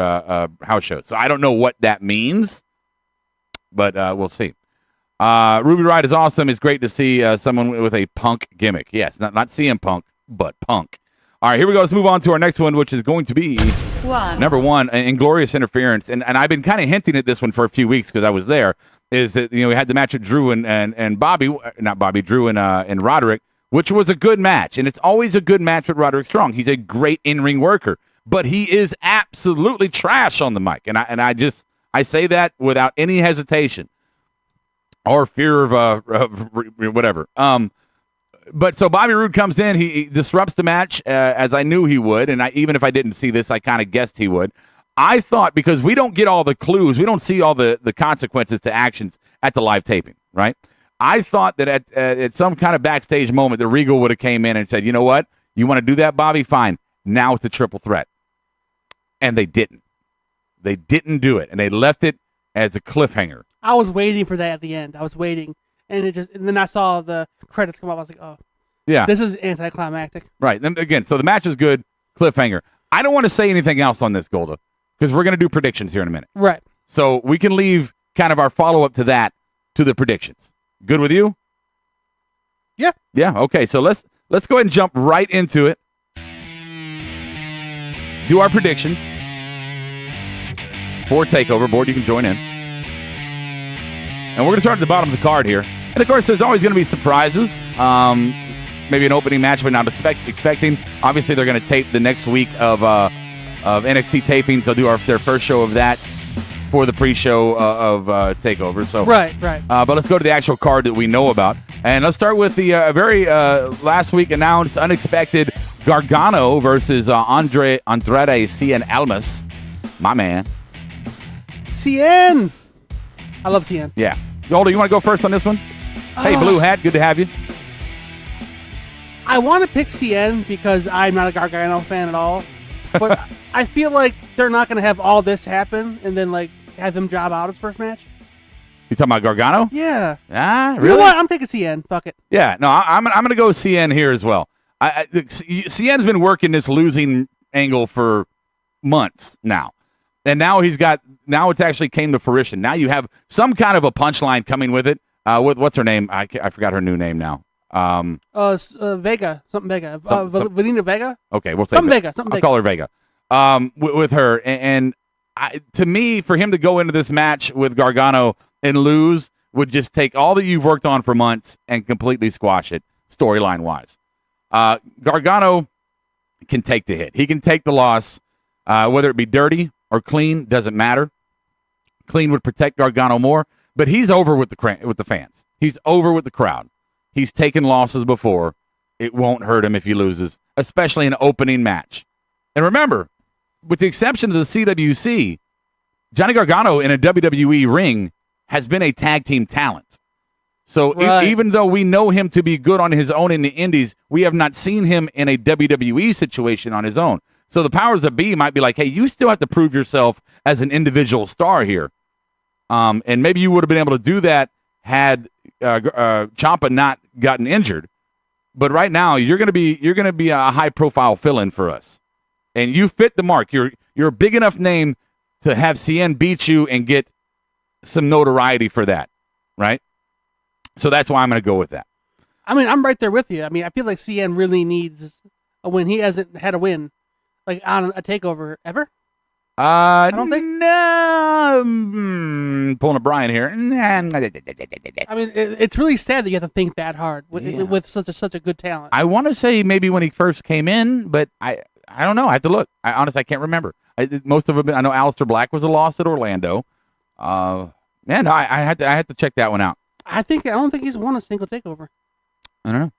S4: house shows. So I don't know what that means, but we'll see. Ruby Riot is awesome. It's great to see someone with a punk gimmick. Yes, not CM Punk, but punk. All right, here we go. Let's move on to our next one, which is going to be number one, Inglorious Interference. And I've been kind of hinting at this one for a few weeks because I was there. Is that we had the match with Drew and Bobby, not Bobby, Drew and Roderick, which was a good match, and it's always a good match with Roderick Strong. He's a great in-ring worker, but he is absolutely trash on the mic, and I say that without any hesitation or fear of whatever. But so Bobby Roode comes in, he disrupts the match as I knew he would, and even if I didn't see this, I kind of guessed he would. I thought, because we don't get all the clues, we don't see all the consequences to actions at the live taping, right? I thought that at some kind of backstage moment, the Regal would have came in and said, you know what? You want to do that, Bobby? Fine. Now it's a triple threat. And they didn't. They didn't do it, and they left it as a cliffhanger.
S5: I was waiting for that at the end. I was waiting, and then I saw the credits come up. I was like, oh, yeah, this is anticlimactic.
S4: Right. Then again, so the match is good, cliffhanger. I don't want to say anything else on this, Golda, because we're going to do predictions here in a minute.
S5: Right.
S4: So we can leave kind of our follow-up to that to the predictions. Good with you?
S5: Yeah.
S4: Yeah, okay. So let's go ahead and jump right into it. Do our predictions for TakeOver. Board, you can join in. And we're going to start at the bottom of the card here. And, of course, there's always going to be surprises. Maybe an opening match, but not expecting. Obviously, they're going to tape the next week of NXT tapings. They'll do their first show of that for the pre-show of TakeOver. So
S5: right.
S4: But let's go to the actual card that we know about, and let's start with the very last week announced, unexpected Gargano versus Andrade Cien Almas, my man.
S5: Cien, I love Cien.
S4: Yeah, Golda, you want to go first on this one? Hey, Blue Hat, good to have you.
S5: I want to pick Cien because I'm not a Gargano fan at all. But I feel like they're not going to have all this happen and then like have him job out his first match.
S4: You talking about Gargano?
S5: Yeah.
S4: Really?
S5: You know what? I'm picking Cien. Fuck it.
S4: Yeah. No, I'm going to go Cien here as well. Cien's been working this losing angle for months now, and now it's actually came to fruition. Now you have some kind of a punchline coming with it. What's her name? I forgot her new name now.
S5: Vega, something Vega, Vanina Vega.
S4: Okay, we'll say
S5: something Vega.
S4: I'll call her Vega. With her, and to me, for him to go into this match with Gargano and lose would just take all that you've worked on for months and completely squash it storyline wise. Gargano can take the hit. He can take the loss, whether it be dirty or clean, doesn't matter. Clean would protect Gargano more, but he's over with the fans. He's over with the crowd. He's taken losses before. It won't hurt him if he loses, especially an opening match. And remember, with the exception of the CWC, Johnny Gargano in a WWE ring has been a tag team talent. So even though we know him to be good on his own in the indies, we have not seen him in a WWE situation on his own. So the powers that be might be like, hey, you still have to prove yourself as an individual star here. And maybe you would have been able to do that had Ciampa not gotten injured. But right now, you're gonna be a high profile fill-in for us, and you fit the mark. You're a big enough name to have CN beat you and get some notoriety for that, right? So that's why I'm going to go with that.
S5: I mean, I'm right there with you. I mean, I feel like CN really needs a win. He hasn't had a win like on a takeover ever. I don't think.
S4: No, pulling a Brian here.
S5: I mean, it's really sad that you have to think that hard with such a good talent.
S4: I want to say maybe when he first came in, but I don't know. I have to look. I honestly can't remember. Most of them. I know Aleister Black was a loss at Orlando. I had to check that one out.
S5: I don't think he's won a single takeover.
S4: I don't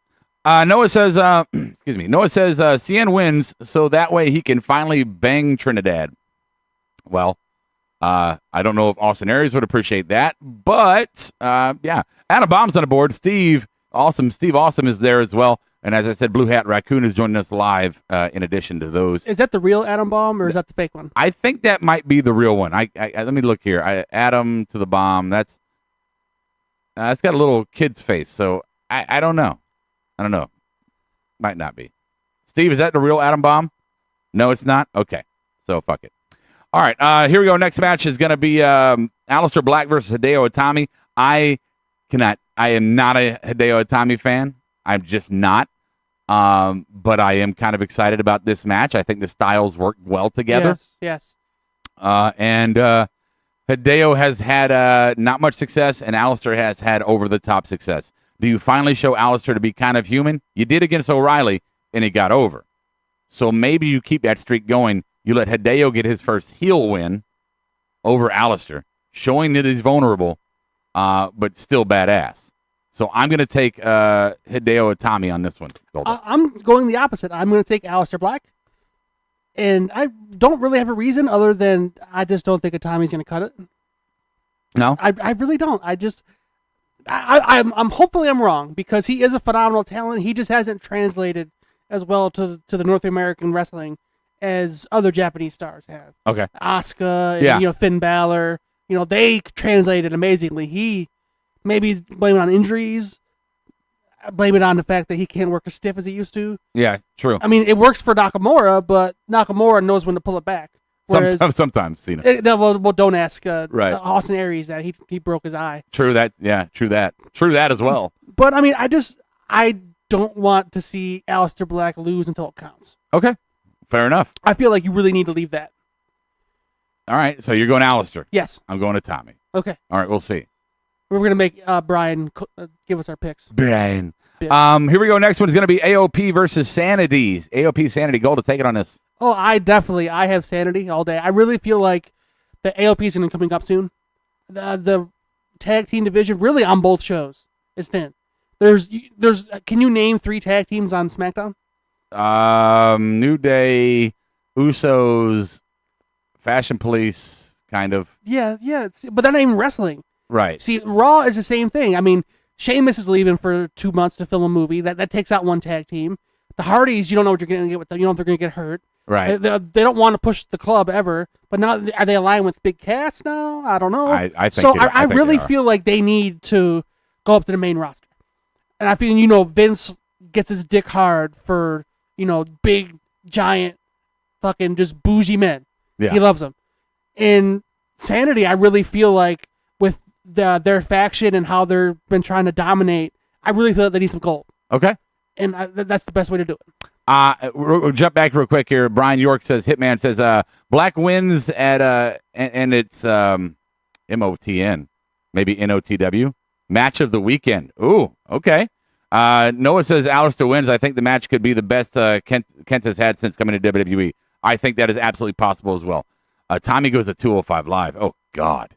S4: know. Noah says, excuse me. Noah says CN wins so that way he can finally bang Trinidad. Well, I don't know if Austin Aries would appreciate that, but yeah. Adam Bomb's on the board. Steve Awesome is there as well. And as I said, Blue Hat Raccoon is joining us live in addition to those.
S5: Is that the real Adam Bomb or is that the fake one?
S4: I think that might be the real one. I let me look here. Adam to the Bomb. That's got a little kid's face, so I don't know. Might not be. Steve, is that the real Adam Bomb? No, it's not? Okay. So fuck it. All right. Here we go. Next match is going to be Aleister Black versus Hideo Itami. I am not a Hideo Itami fan. I'm just not. But I am kind of excited about this match. I think the styles work well together.
S5: Yes.
S4: And Hideo has had not much success, and Aleister has had over-the-top success. Do you finally show Aleister to be kind of human? You did against O'Reilly, and he got over. So maybe you keep that streak going. You let Hideo get his first heel win over Aleister, showing that he's vulnerable, but still badass. So I'm going to take Hideo Itami on this one.
S5: I'm going the opposite. I'm going to take Aleister Black. And I don't really have a reason other than I just don't think Itami's going to cut it.
S4: No?
S5: I really don't. I'm hopefully I'm wrong because he is a phenomenal talent. He just hasn't translated as well to the North American wrestling as other Japanese stars have.
S4: Okay.
S5: Asuka, and, Finn Balor, they translated amazingly. He maybe blame it on injuries, blame it on the fact that he can't work as stiff as he used to.
S4: Yeah, true.
S5: I mean, it works for Nakamura, but Nakamura knows when to pull it back.
S4: Sometimes, Cena.
S5: Well, don't ask
S4: right.
S5: Austin Aries that he broke his eye.
S4: True that. Yeah, true that. True that as well.
S5: But I mean, I don't want to see Aleister Black lose until it counts.
S4: Okay, fair enough.
S5: I feel like you really need to leave that.
S4: All right, so you're going Aleister.
S5: Yes.
S4: I'm going to Tommy.
S5: Okay.
S4: All right, we'll see.
S5: We're going to make Brian give us our picks.
S4: Brian. Here we go. Next one is going to be AOP versus Sanity. AOP Sanity Gold to take it on this.
S5: Oh, I have Sanity all day. I really feel like the AOP is going to be coming up soon. The tag team division, really on both shows, is thin. There's. Can you name 3 tag teams on SmackDown?
S4: New Day, Usos, Fashion Police, kind of.
S5: Yeah. But they're not even wrestling.
S4: Right.
S5: See, Raw is the same thing. I mean, Sheamus is leaving for 2 months to film a movie. That takes out one tag team. The Hardys, you don't know what you're going to get with them. You don't know if they're going to get hurt.
S4: Right.
S5: They don't want to push the club ever. But now, are they aligned with Big Cass now? I don't know.
S4: I think
S5: so.
S4: I
S5: really feel like they need to go up to the main roster. And I feel, Vince gets his dick hard for, big, giant, fucking just bougie men.
S4: Yeah.
S5: He loves them. In Sanity, I really feel like with their faction and how they've been trying to dominate, I really feel like they need some gold.
S4: Okay.
S5: And that's the best way to do it.
S4: We'll jump back real quick here. Brian York says, Hitman says, Black wins at, and it's MOTN, maybe NOTW, match of the weekend. Ooh, okay. Noah says Alistair wins. I think the match could be the best Kent has had since coming to WWE. I think that is absolutely possible as well. Tommy goes to 205 Live. Oh, God.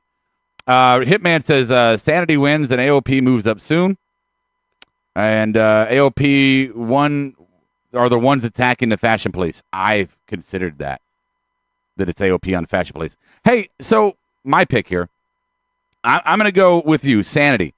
S4: Hitman says Sanity wins and AOP moves up soon. And AOP are the ones attacking the Fashion Police. I've considered that it's AOP on the Fashion Police. Hey, so my pick here. I'm going to go with you, Sanity.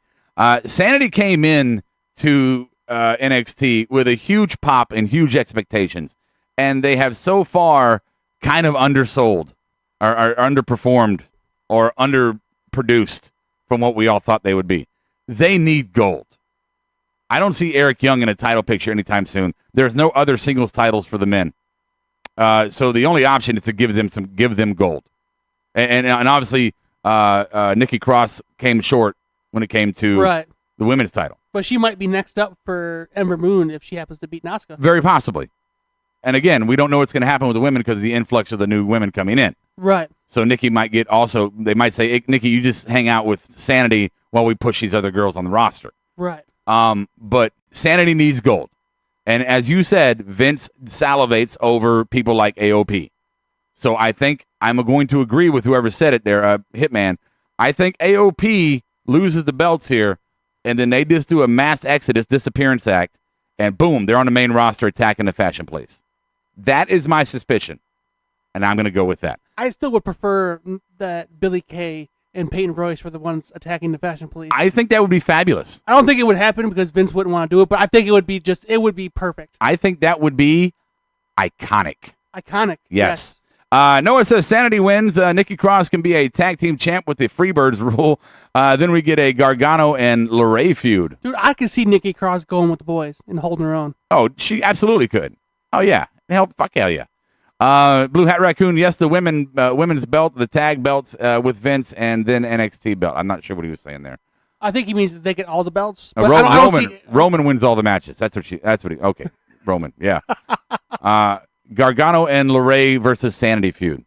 S4: Sanity came in to NXT with a huge pop and huge expectations, and they have so far kind of undersold or underperformed or underproduced from what we all thought they would be. They need gold. I don't see Eric Young in a title picture anytime soon. There's no other singles titles for the men. So the only option is to give them gold. And obviously Nikki Cross came short when it came to the women's title.
S5: But she might be next up for Ember Moon if she happens to beat Asuka.
S4: Very possibly. And again, we don't know what's going to happen with the women because of the influx of the new women coming in.
S5: Right.
S4: So Nikki might get they might say, hey, Nikki, you just hang out with Sanity while we push these other girls on the roster.
S5: Right.
S4: But Sanity needs gold. And as you said, Vince salivates over people like AOP. So I think I'm going to agree with whoever said it there, Hitman. I think AOP loses the belts here, and then they just do a mass exodus, disappearance act, and boom, they're on the main roster attacking the Fashion Police. That is my suspicion, and I'm going to go with that.
S5: I still would prefer that Billie Kay and Peyton Royce were the ones attacking the Fashion Police.
S4: I think that would be fabulous.
S5: I don't think it would happen because Vince wouldn't want to do it, but I think it would be perfect.
S4: I think that would be iconic.
S5: Iconic.
S4: Yes. Noah says Sanity wins. Nikki Cross can be a tag team champ with the Freebirds rule. Then we get a Gargano and LeRae feud.
S5: Dude, I could see Nikki Cross going with the boys and holding her own.
S4: Oh, she absolutely could. Oh, yeah. Fuck hell yeah. Blue Hat Raccoon, yes, the women's belt, the tag belts with Vince, and then NXT belt. I'm not sure what he was saying there.
S5: I think he means that they get all the belts. But
S4: Roman wins all the matches. Okay. Roman, yeah. Gargano and LeRae versus Sanity feud.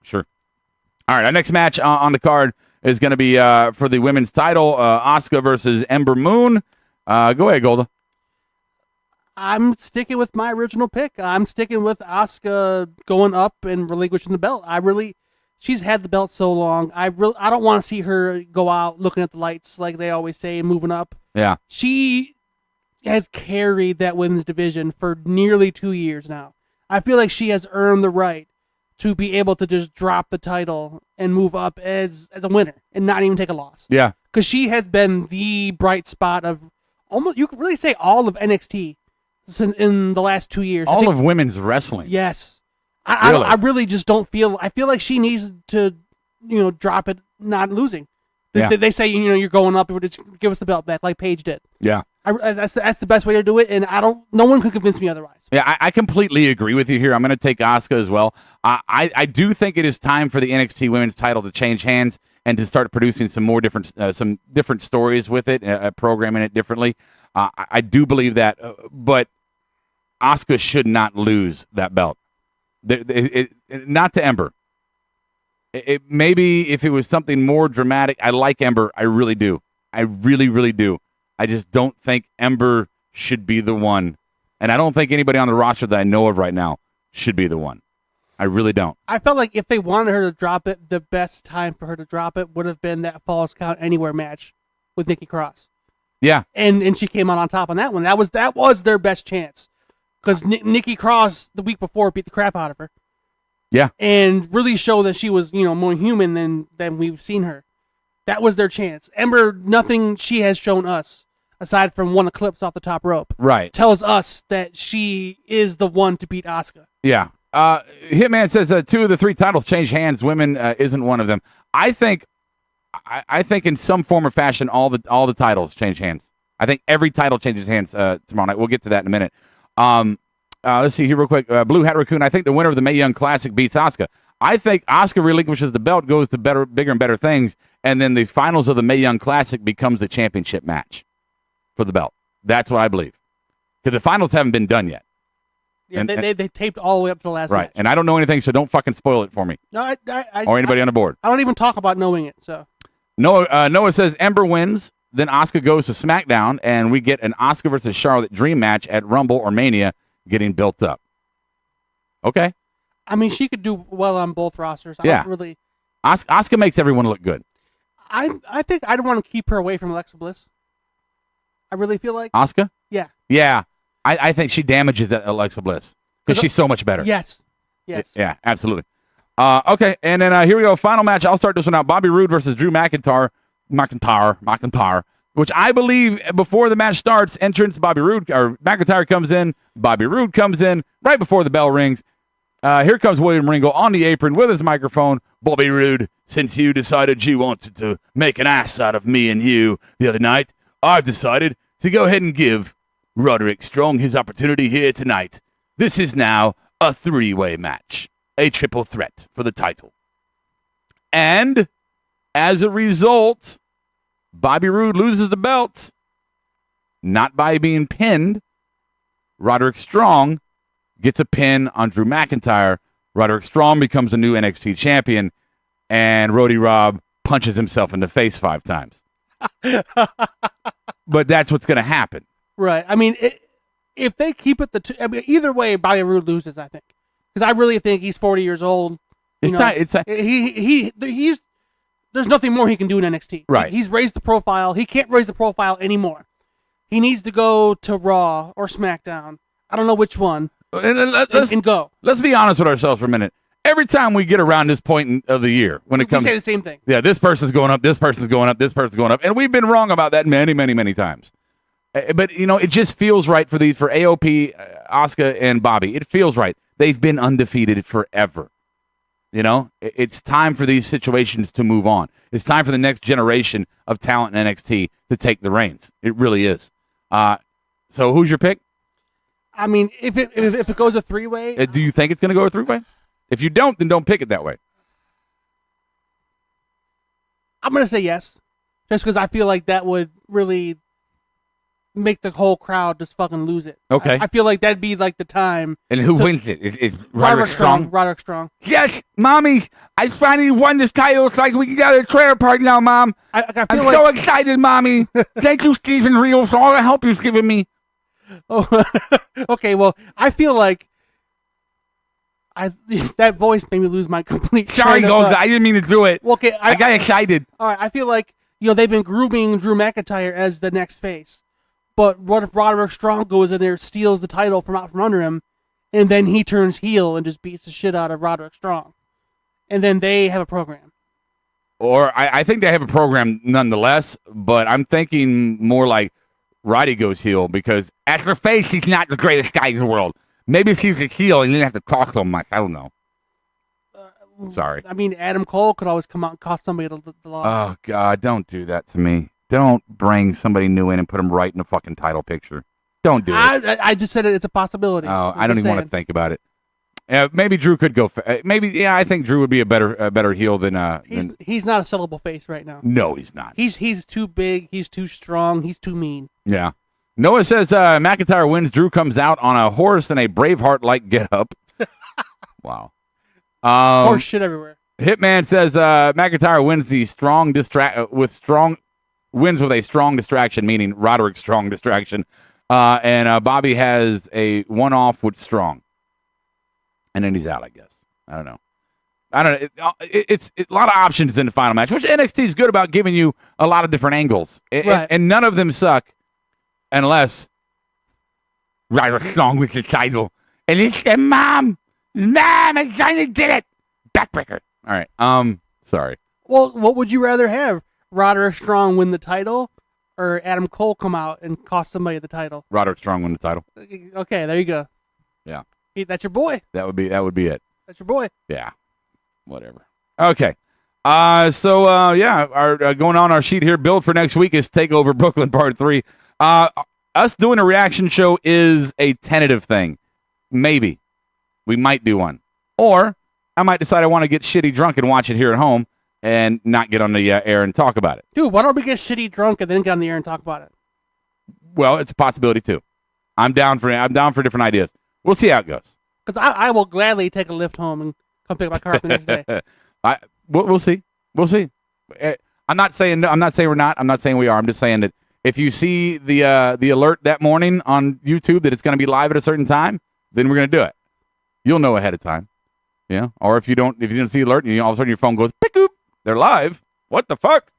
S4: Sure. All right, our next match on the card is going to be for the women's title, Asuka versus Ember Moon. Go ahead, Golda.
S5: I'm sticking with my original pick. I'm sticking with Asuka going up and relinquishing the belt. She's had the belt so long. I don't want to see her go out looking at the lights like they always say and moving up.
S4: Yeah.
S5: She has carried that women's division for nearly 2 years now. I feel like she has earned the right to be able to just drop the title and move up as a winner and not even take a loss.
S4: Yeah.
S5: Because she has been the bright spot of almost, you could really say, all of NXT in the last 2 years.
S4: All of women's wrestling.
S5: Yes. I really just don't feel, I feel like she needs to, drop it not losing. They say, you're going up, just give us the belt back like Paige did.
S4: Yeah.
S5: That's the best way to do it, and no one could convince me otherwise.
S4: Yeah, I completely agree with you here. I'm going to take Asuka as well. I do think it is time for the NXT Women's title to change hands and to start producing some more different stories with it, programming it differently. I do believe that, but Asuka should not lose that belt. Not to Ember. Maybe if it was something more dramatic. I like Ember. I really do. I really, really do. I just don't think Ember should be the one. And I don't think anybody on the roster that I know of right now should be the one. I really don't.
S5: I felt like if they wanted her to drop it, the best time for her to drop it would have been that Falls Count Anywhere match with Nikki Cross.
S4: Yeah.
S5: And she came out on top on that one. That was their best chance. Because Nikki Cross the week before beat the crap out of her.
S4: Yeah.
S5: And really showed that she was, more human than we've seen her. That was their chance. Ember, nothing she has shown us, aside from one eclipse off the top rope,
S4: right,
S5: tells us that she is the one to beat Asuka.
S4: Yeah. Hitman says 2 of the 3 titles change hands. Women isn't one of them. I think in some form or fashion, all the titles change hands. I think every title changes hands tomorrow night. We'll get to that in a minute. Let's see here real quick. Blue Hat Raccoon, I think the winner of the Mae Young Classic beats Asuka. I think Asuka relinquishes the belt, goes to bigger and better things, and then the finals of the Mae Young Classic becomes the championship match for the belt. That's what I believe. Because the finals haven't been done yet.
S5: Yeah, they taped all the way up to the last match.
S4: And I don't know anything, so don't fucking spoil it for me.
S5: No,
S4: or anybody on the board.
S5: I don't even talk about knowing it. So
S4: Noah says Ember wins. then Asuka goes to SmackDown, and we get an Asuka versus Charlotte Dream match at Rumble or Mania getting built up. Okay.
S5: I mean, she could do well on both rosters.
S4: Yeah. Asuka makes everyone look good.
S5: I think I'd want to keep her away from Alexa Bliss. I really feel like.
S4: Asuka?
S5: Yeah.
S4: Yeah. I think she damages Alexa Bliss because she's so much better.
S5: Yes.
S4: Yeah, absolutely. Okay, and then here we go. Final match. I'll start this one out. Bobby Roode versus Drew McIntyre, which I believe before the match starts, entrance Bobby Roode or McIntyre comes in. Bobby Roode comes in right before the bell rings. Here comes William Regal on the apron with his microphone. Bobby Roode, since you decided you wanted to make an ass out of me and you the other night, I've decided to go ahead and give Roderick Strong his opportunity here tonight. This is now a three-way match, a triple threat for the title. And as a result, Bobby Roode loses the belt, not by being pinned. Roderick Strong gets a pin on Drew McIntyre. Roderick Strong becomes a new NXT champion, and Roddy Rob punches himself in the face 5 times. But that's what's going to happen.
S5: Right. I mean, if they keep it either way, Bobby Roode loses, I think. Because I really think he's 40 years old. There's nothing more he can do in NXT.
S4: Right.
S5: He's raised the profile. He can't raise the profile anymore. He needs to go to Raw or SmackDown. I don't know which one. And go.
S4: Let's be honest with ourselves for a minute. Every time we get around this point of the year, when it comes,
S5: we say the same thing.
S4: Yeah, this person's going up, this person's going up, this person's going up, and we've been wrong about that many, many, many times. But it just feels right for AOP, Asuka, and Bobby. It feels right. They've been undefeated forever. It's time for these situations to move on. It's time for the next generation of talent in NXT to take the reins. It really is. So who's your pick?
S5: I mean, if it goes a 3-way,
S4: do you think it's going to go a 3-way? If you don't, then don't pick it that way.
S5: I'm going to say yes, just because I feel like that would really make the whole crowd just fucking lose it.
S4: Okay.
S5: I feel like that'd be like the time.
S4: And who wins it? Is Roderick Strong?
S5: Roderick Strong.
S4: Yes, Mommy, I finally won this title. It's like we can go to a trailer park now, Mom. I'm so excited, Mommy. Thank you, Stephen Real, for all the help you've given me.
S5: Oh, okay. Well, I feel like that voice made me lose my complete.
S4: Sorry, Gold. I didn't mean to do it.
S5: Well, okay,
S4: I got excited.
S5: All right. I feel like they've been grooming Drew McIntyre as the next face, but what if Roderick Strong goes in there, steals the title from out from under him, and then he turns heel and just beats the shit out of Roderick Strong, and then they have a program.
S4: Or I think they have a program nonetheless, but I'm thinking more like Roddy goes heel because as her face, he's not the greatest guy in the world. Maybe if he's a heel and you didn't have to talk so much. I don't know. Sorry.
S5: I mean, Adam Cole could always come out and cost somebody the loss.
S4: Oh, God, don't do that to me. Don't bring somebody new in and put them right in the fucking title picture. Don't do it.
S5: I just said it's a possibility.
S4: Oh, I don't even want to think about it. Maybe Drew could go. I think Drew would be a better heel than.
S5: He's not a sellable face right now.
S4: No, he's not.
S5: He's too big. He's too strong. He's too mean.
S4: Yeah. Noah says McIntyre wins. Drew comes out on a horse in a Braveheart-like getup. Wow.
S5: Horse shit everywhere.
S4: Hitman says McIntyre wins wins with a strong distraction, meaning Roderick Strong distraction, and Bobby has a one-off with Strong, and then he's out. I guess I don't know. It's a lot of options in the final match, which NXT is good about giving you a lot of different angles,
S5: right.
S4: and none of them suck. Unless Roderick Strong with the title. And it's the Mom, I finally did it. Backbreaker. All right. Sorry.
S5: Well, what would you rather have? Roderick Strong win the title or Adam Cole come out and cost somebody the title?
S4: Roderick Strong win the title.
S5: Okay, there you go.
S4: Yeah.
S5: That's your boy.
S4: That would be it.
S5: That's your boy.
S4: Yeah. Whatever. Okay. Our going on our sheet here, build for next week is TakeOver Brooklyn Part 3. Us doing a reaction show is a tentative thing. Maybe. We might do one. Or I might decide I want to get shitty drunk and watch it here at home and not get on the air and talk about it.
S5: Dude, why don't we get shitty drunk and then get on the air and talk about it?
S4: Well, it's a possibility too. I'm down for different ideas. We'll see how it goes.
S5: Because I will gladly take a lift home and come pick up my car up the next day.
S4: We'll see. We'll see. I'm not saying we're not. I'm not saying we are. I'm just saying that if you see the alert that morning on YouTube that it's going to be live at a certain time, then we're going to do it. You'll know ahead of time. Yeah. Or if you don't see the alert, and all of a sudden your phone goes, pick oop, they're live. What the fuck?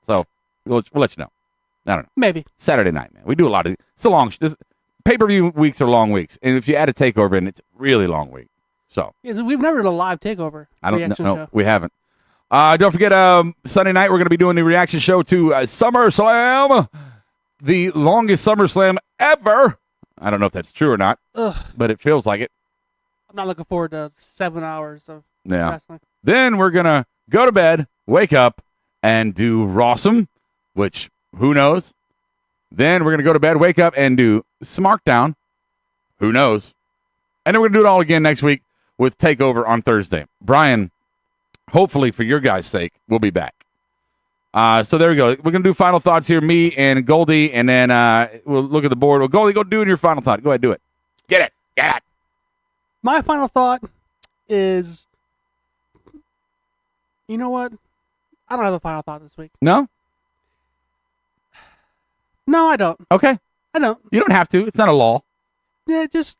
S4: So we'll let you know. I don't know.
S5: Maybe.
S4: Saturday night, man. We do a lot of it's a long pay-per-view weeks are long weeks. And if you add a takeover in, it's a really long week. So
S5: we've never done a live takeover.
S4: No, we haven't. Don't forget, Sunday night we're going to be doing the reaction show to SummerSlam, the longest SummerSlam ever. I don't know if that's true or not, but it feels like it.
S5: I'm not looking forward to 7 hours of wrestling.
S4: Then we're going to go to bed, wake up, and do Rawsome, which who knows. Then we're going to go to bed, wake up, and do Smarkdown. Who knows? And then we're going to do it all again next week with TakeOver on Thursday. Brian, hopefully for your guys' sake, we'll be back. So there we go. We're going to do final thoughts here, me and Goldie, and then we'll look at the board. Well, Goldie, go do your final thought. Go ahead, do it. Get it.
S5: My final thought is, you know what? I don't have a final thought this week.
S4: No?
S5: No, I don't.
S4: Okay.
S5: I don't.
S4: You don't have to. It's not a law.
S5: Yeah, just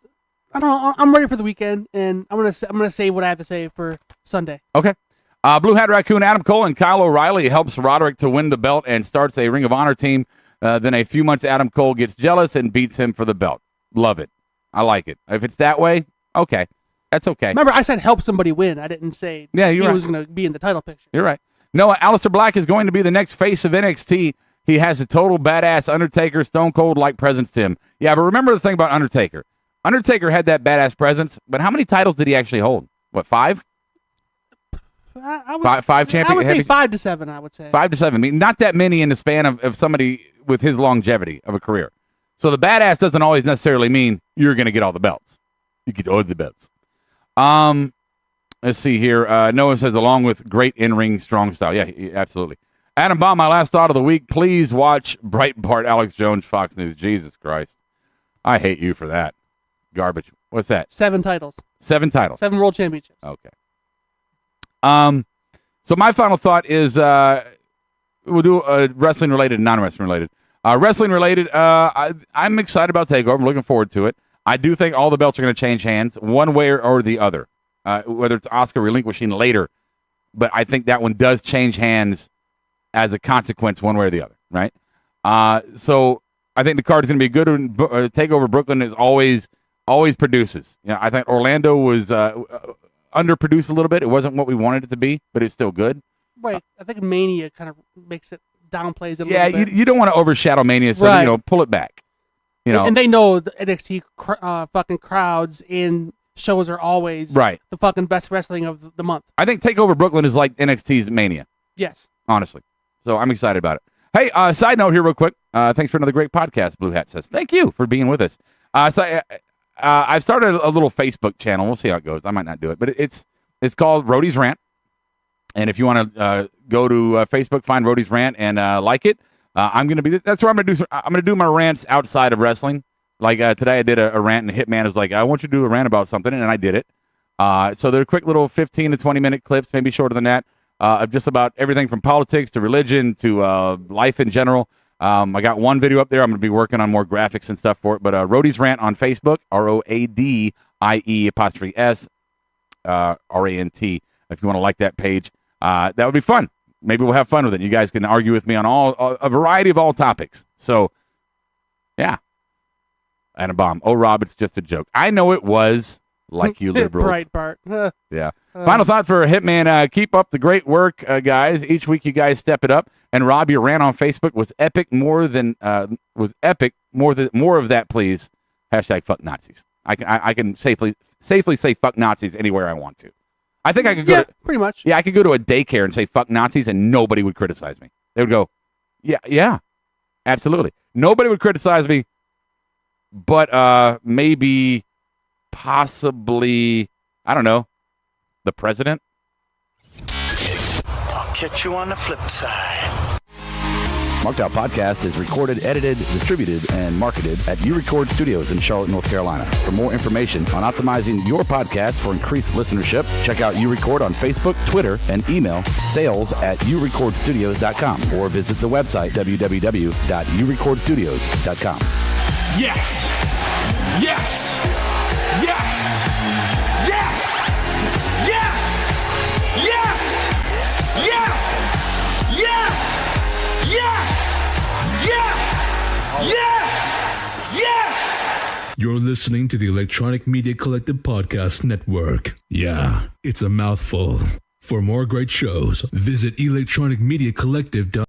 S5: I don't know. I'm ready for the weekend, and I'm gonna say what I have to say for Sunday.
S4: Okay. Blue Hat Raccoon, Adam Cole, and Kyle O'Reilly helps Roderick to win the belt and starts a Ring of Honor team. Then a few months, Adam Cole gets jealous and beats him for the belt. Love it. I like it. If it's that way, okay. That's okay.
S5: Remember, I said help somebody win. I didn't say he was going to be in the title picture.
S4: You're right. No, Aleister Black is going to be the next face of NXT. He has a total badass Undertaker, Stone Cold-like presence to him. Yeah, but remember the thing about Undertaker. Undertaker had that badass presence, but how many titles did he actually hold? What, 5? Five champions?
S5: I would say 5 to 7, I would say.
S4: 5 to 7. I mean, not that many in the span of somebody with his longevity of a career. So the badass doesn't always necessarily mean you're going to get all the belts. You get all the belts. Let's see here. Noah says, along with great in-ring strong style. Yeah, absolutely. Adam Baum, my last thought of the week. Please watch Breitbart, Alex Jones, Fox News. Jesus Christ. I hate you for that. Garbage. What's that?
S5: 7 titles.
S4: 7 titles.
S5: 7 world championships.
S4: Okay. So my final thought is we'll do wrestling related and non-wrestling related. Wrestling related, I'm excited about TakeOver. I'm looking forward to it. I do think all the belts are going to change hands one way or the other, whether it's Asuka relinquishing later. But I think that one does change hands as a consequence one way or the other, right? So I think the card is going to be good. TakeOver Brooklyn is always produces. You know, I think Orlando was underproduced a little bit. It wasn't what we wanted it to be, but it's still good.
S5: Right. I think Mania kind of makes it downplays it a little bit.
S4: You don't want to overshadow Mania, so
S5: right.
S4: Pull it back.
S5: And they know the NXT fucking crowds in shows are always
S4: right.
S5: The fucking best wrestling of the month.
S4: I think TakeOver Brooklyn is like NXT's Mania.
S5: Yes.
S4: Honestly. So I'm excited about it. Hey, side note here real quick. Thanks for another great podcast, Blue Hat says. Thank you for being with us. I've started a little Facebook channel. We'll see how it goes. I might not do it, but it's called Roddy's Rant. And if you want to go to Facebook, find Roddy's Rant and like it, I'm gonna be. That's where I'm gonna do. I'm gonna do my rants outside of wrestling. Like today, I did a rant, and Hitman was like, "I want you to do a rant about something," and I did it. So they're quick little 15 to 20 minute clips, maybe shorter than that, of just about everything from politics to religion to life in general. I got one video up there. I'm gonna be working on more graphics and stuff for it. But Roddy's Rant on Facebook, ROADIE''S RANT. If you want to like that page, that would be fun. Maybe we'll have fun with it. You guys can argue with me on a variety of all topics. So, yeah. And a bomb. Oh, Rob, it's just a joke. I know it was, like you liberals.
S5: Right, Bart.
S4: Yeah. Final thought for Hitman. Keep up the great work, guys. Each week you guys step it up. And Rob, your rant on Facebook was epic. More of that, please. Hashtag fuck Nazis. I can safely say fuck Nazis anywhere I want to. I think I could go
S5: pretty much.
S4: Yeah, I could go to a daycare and say fuck Nazis and nobody would criticize me. They would go, yeah, absolutely. Nobody would criticize me, but possibly, I don't know, the president?
S9: I'll catch you on the flip side. Marked Out Podcast is recorded, edited, distributed, and marketed at U-Record Studios in Charlotte, North Carolina. For more information on optimizing your podcast for increased listenership, check out U-Record on Facebook, Twitter, and email sales@urecordstudios.com or visit the website www.urecordstudios.com.
S10: Yes! Yes! Yes! Yes! Yes! Yes! Yes! Yes! Yes! Yes! Yes! Yes!
S11: You're listening to the Electronic Media Collective Podcast Network. Yeah, it's a mouthful. For more great shows, visit electronicmediacollective.com.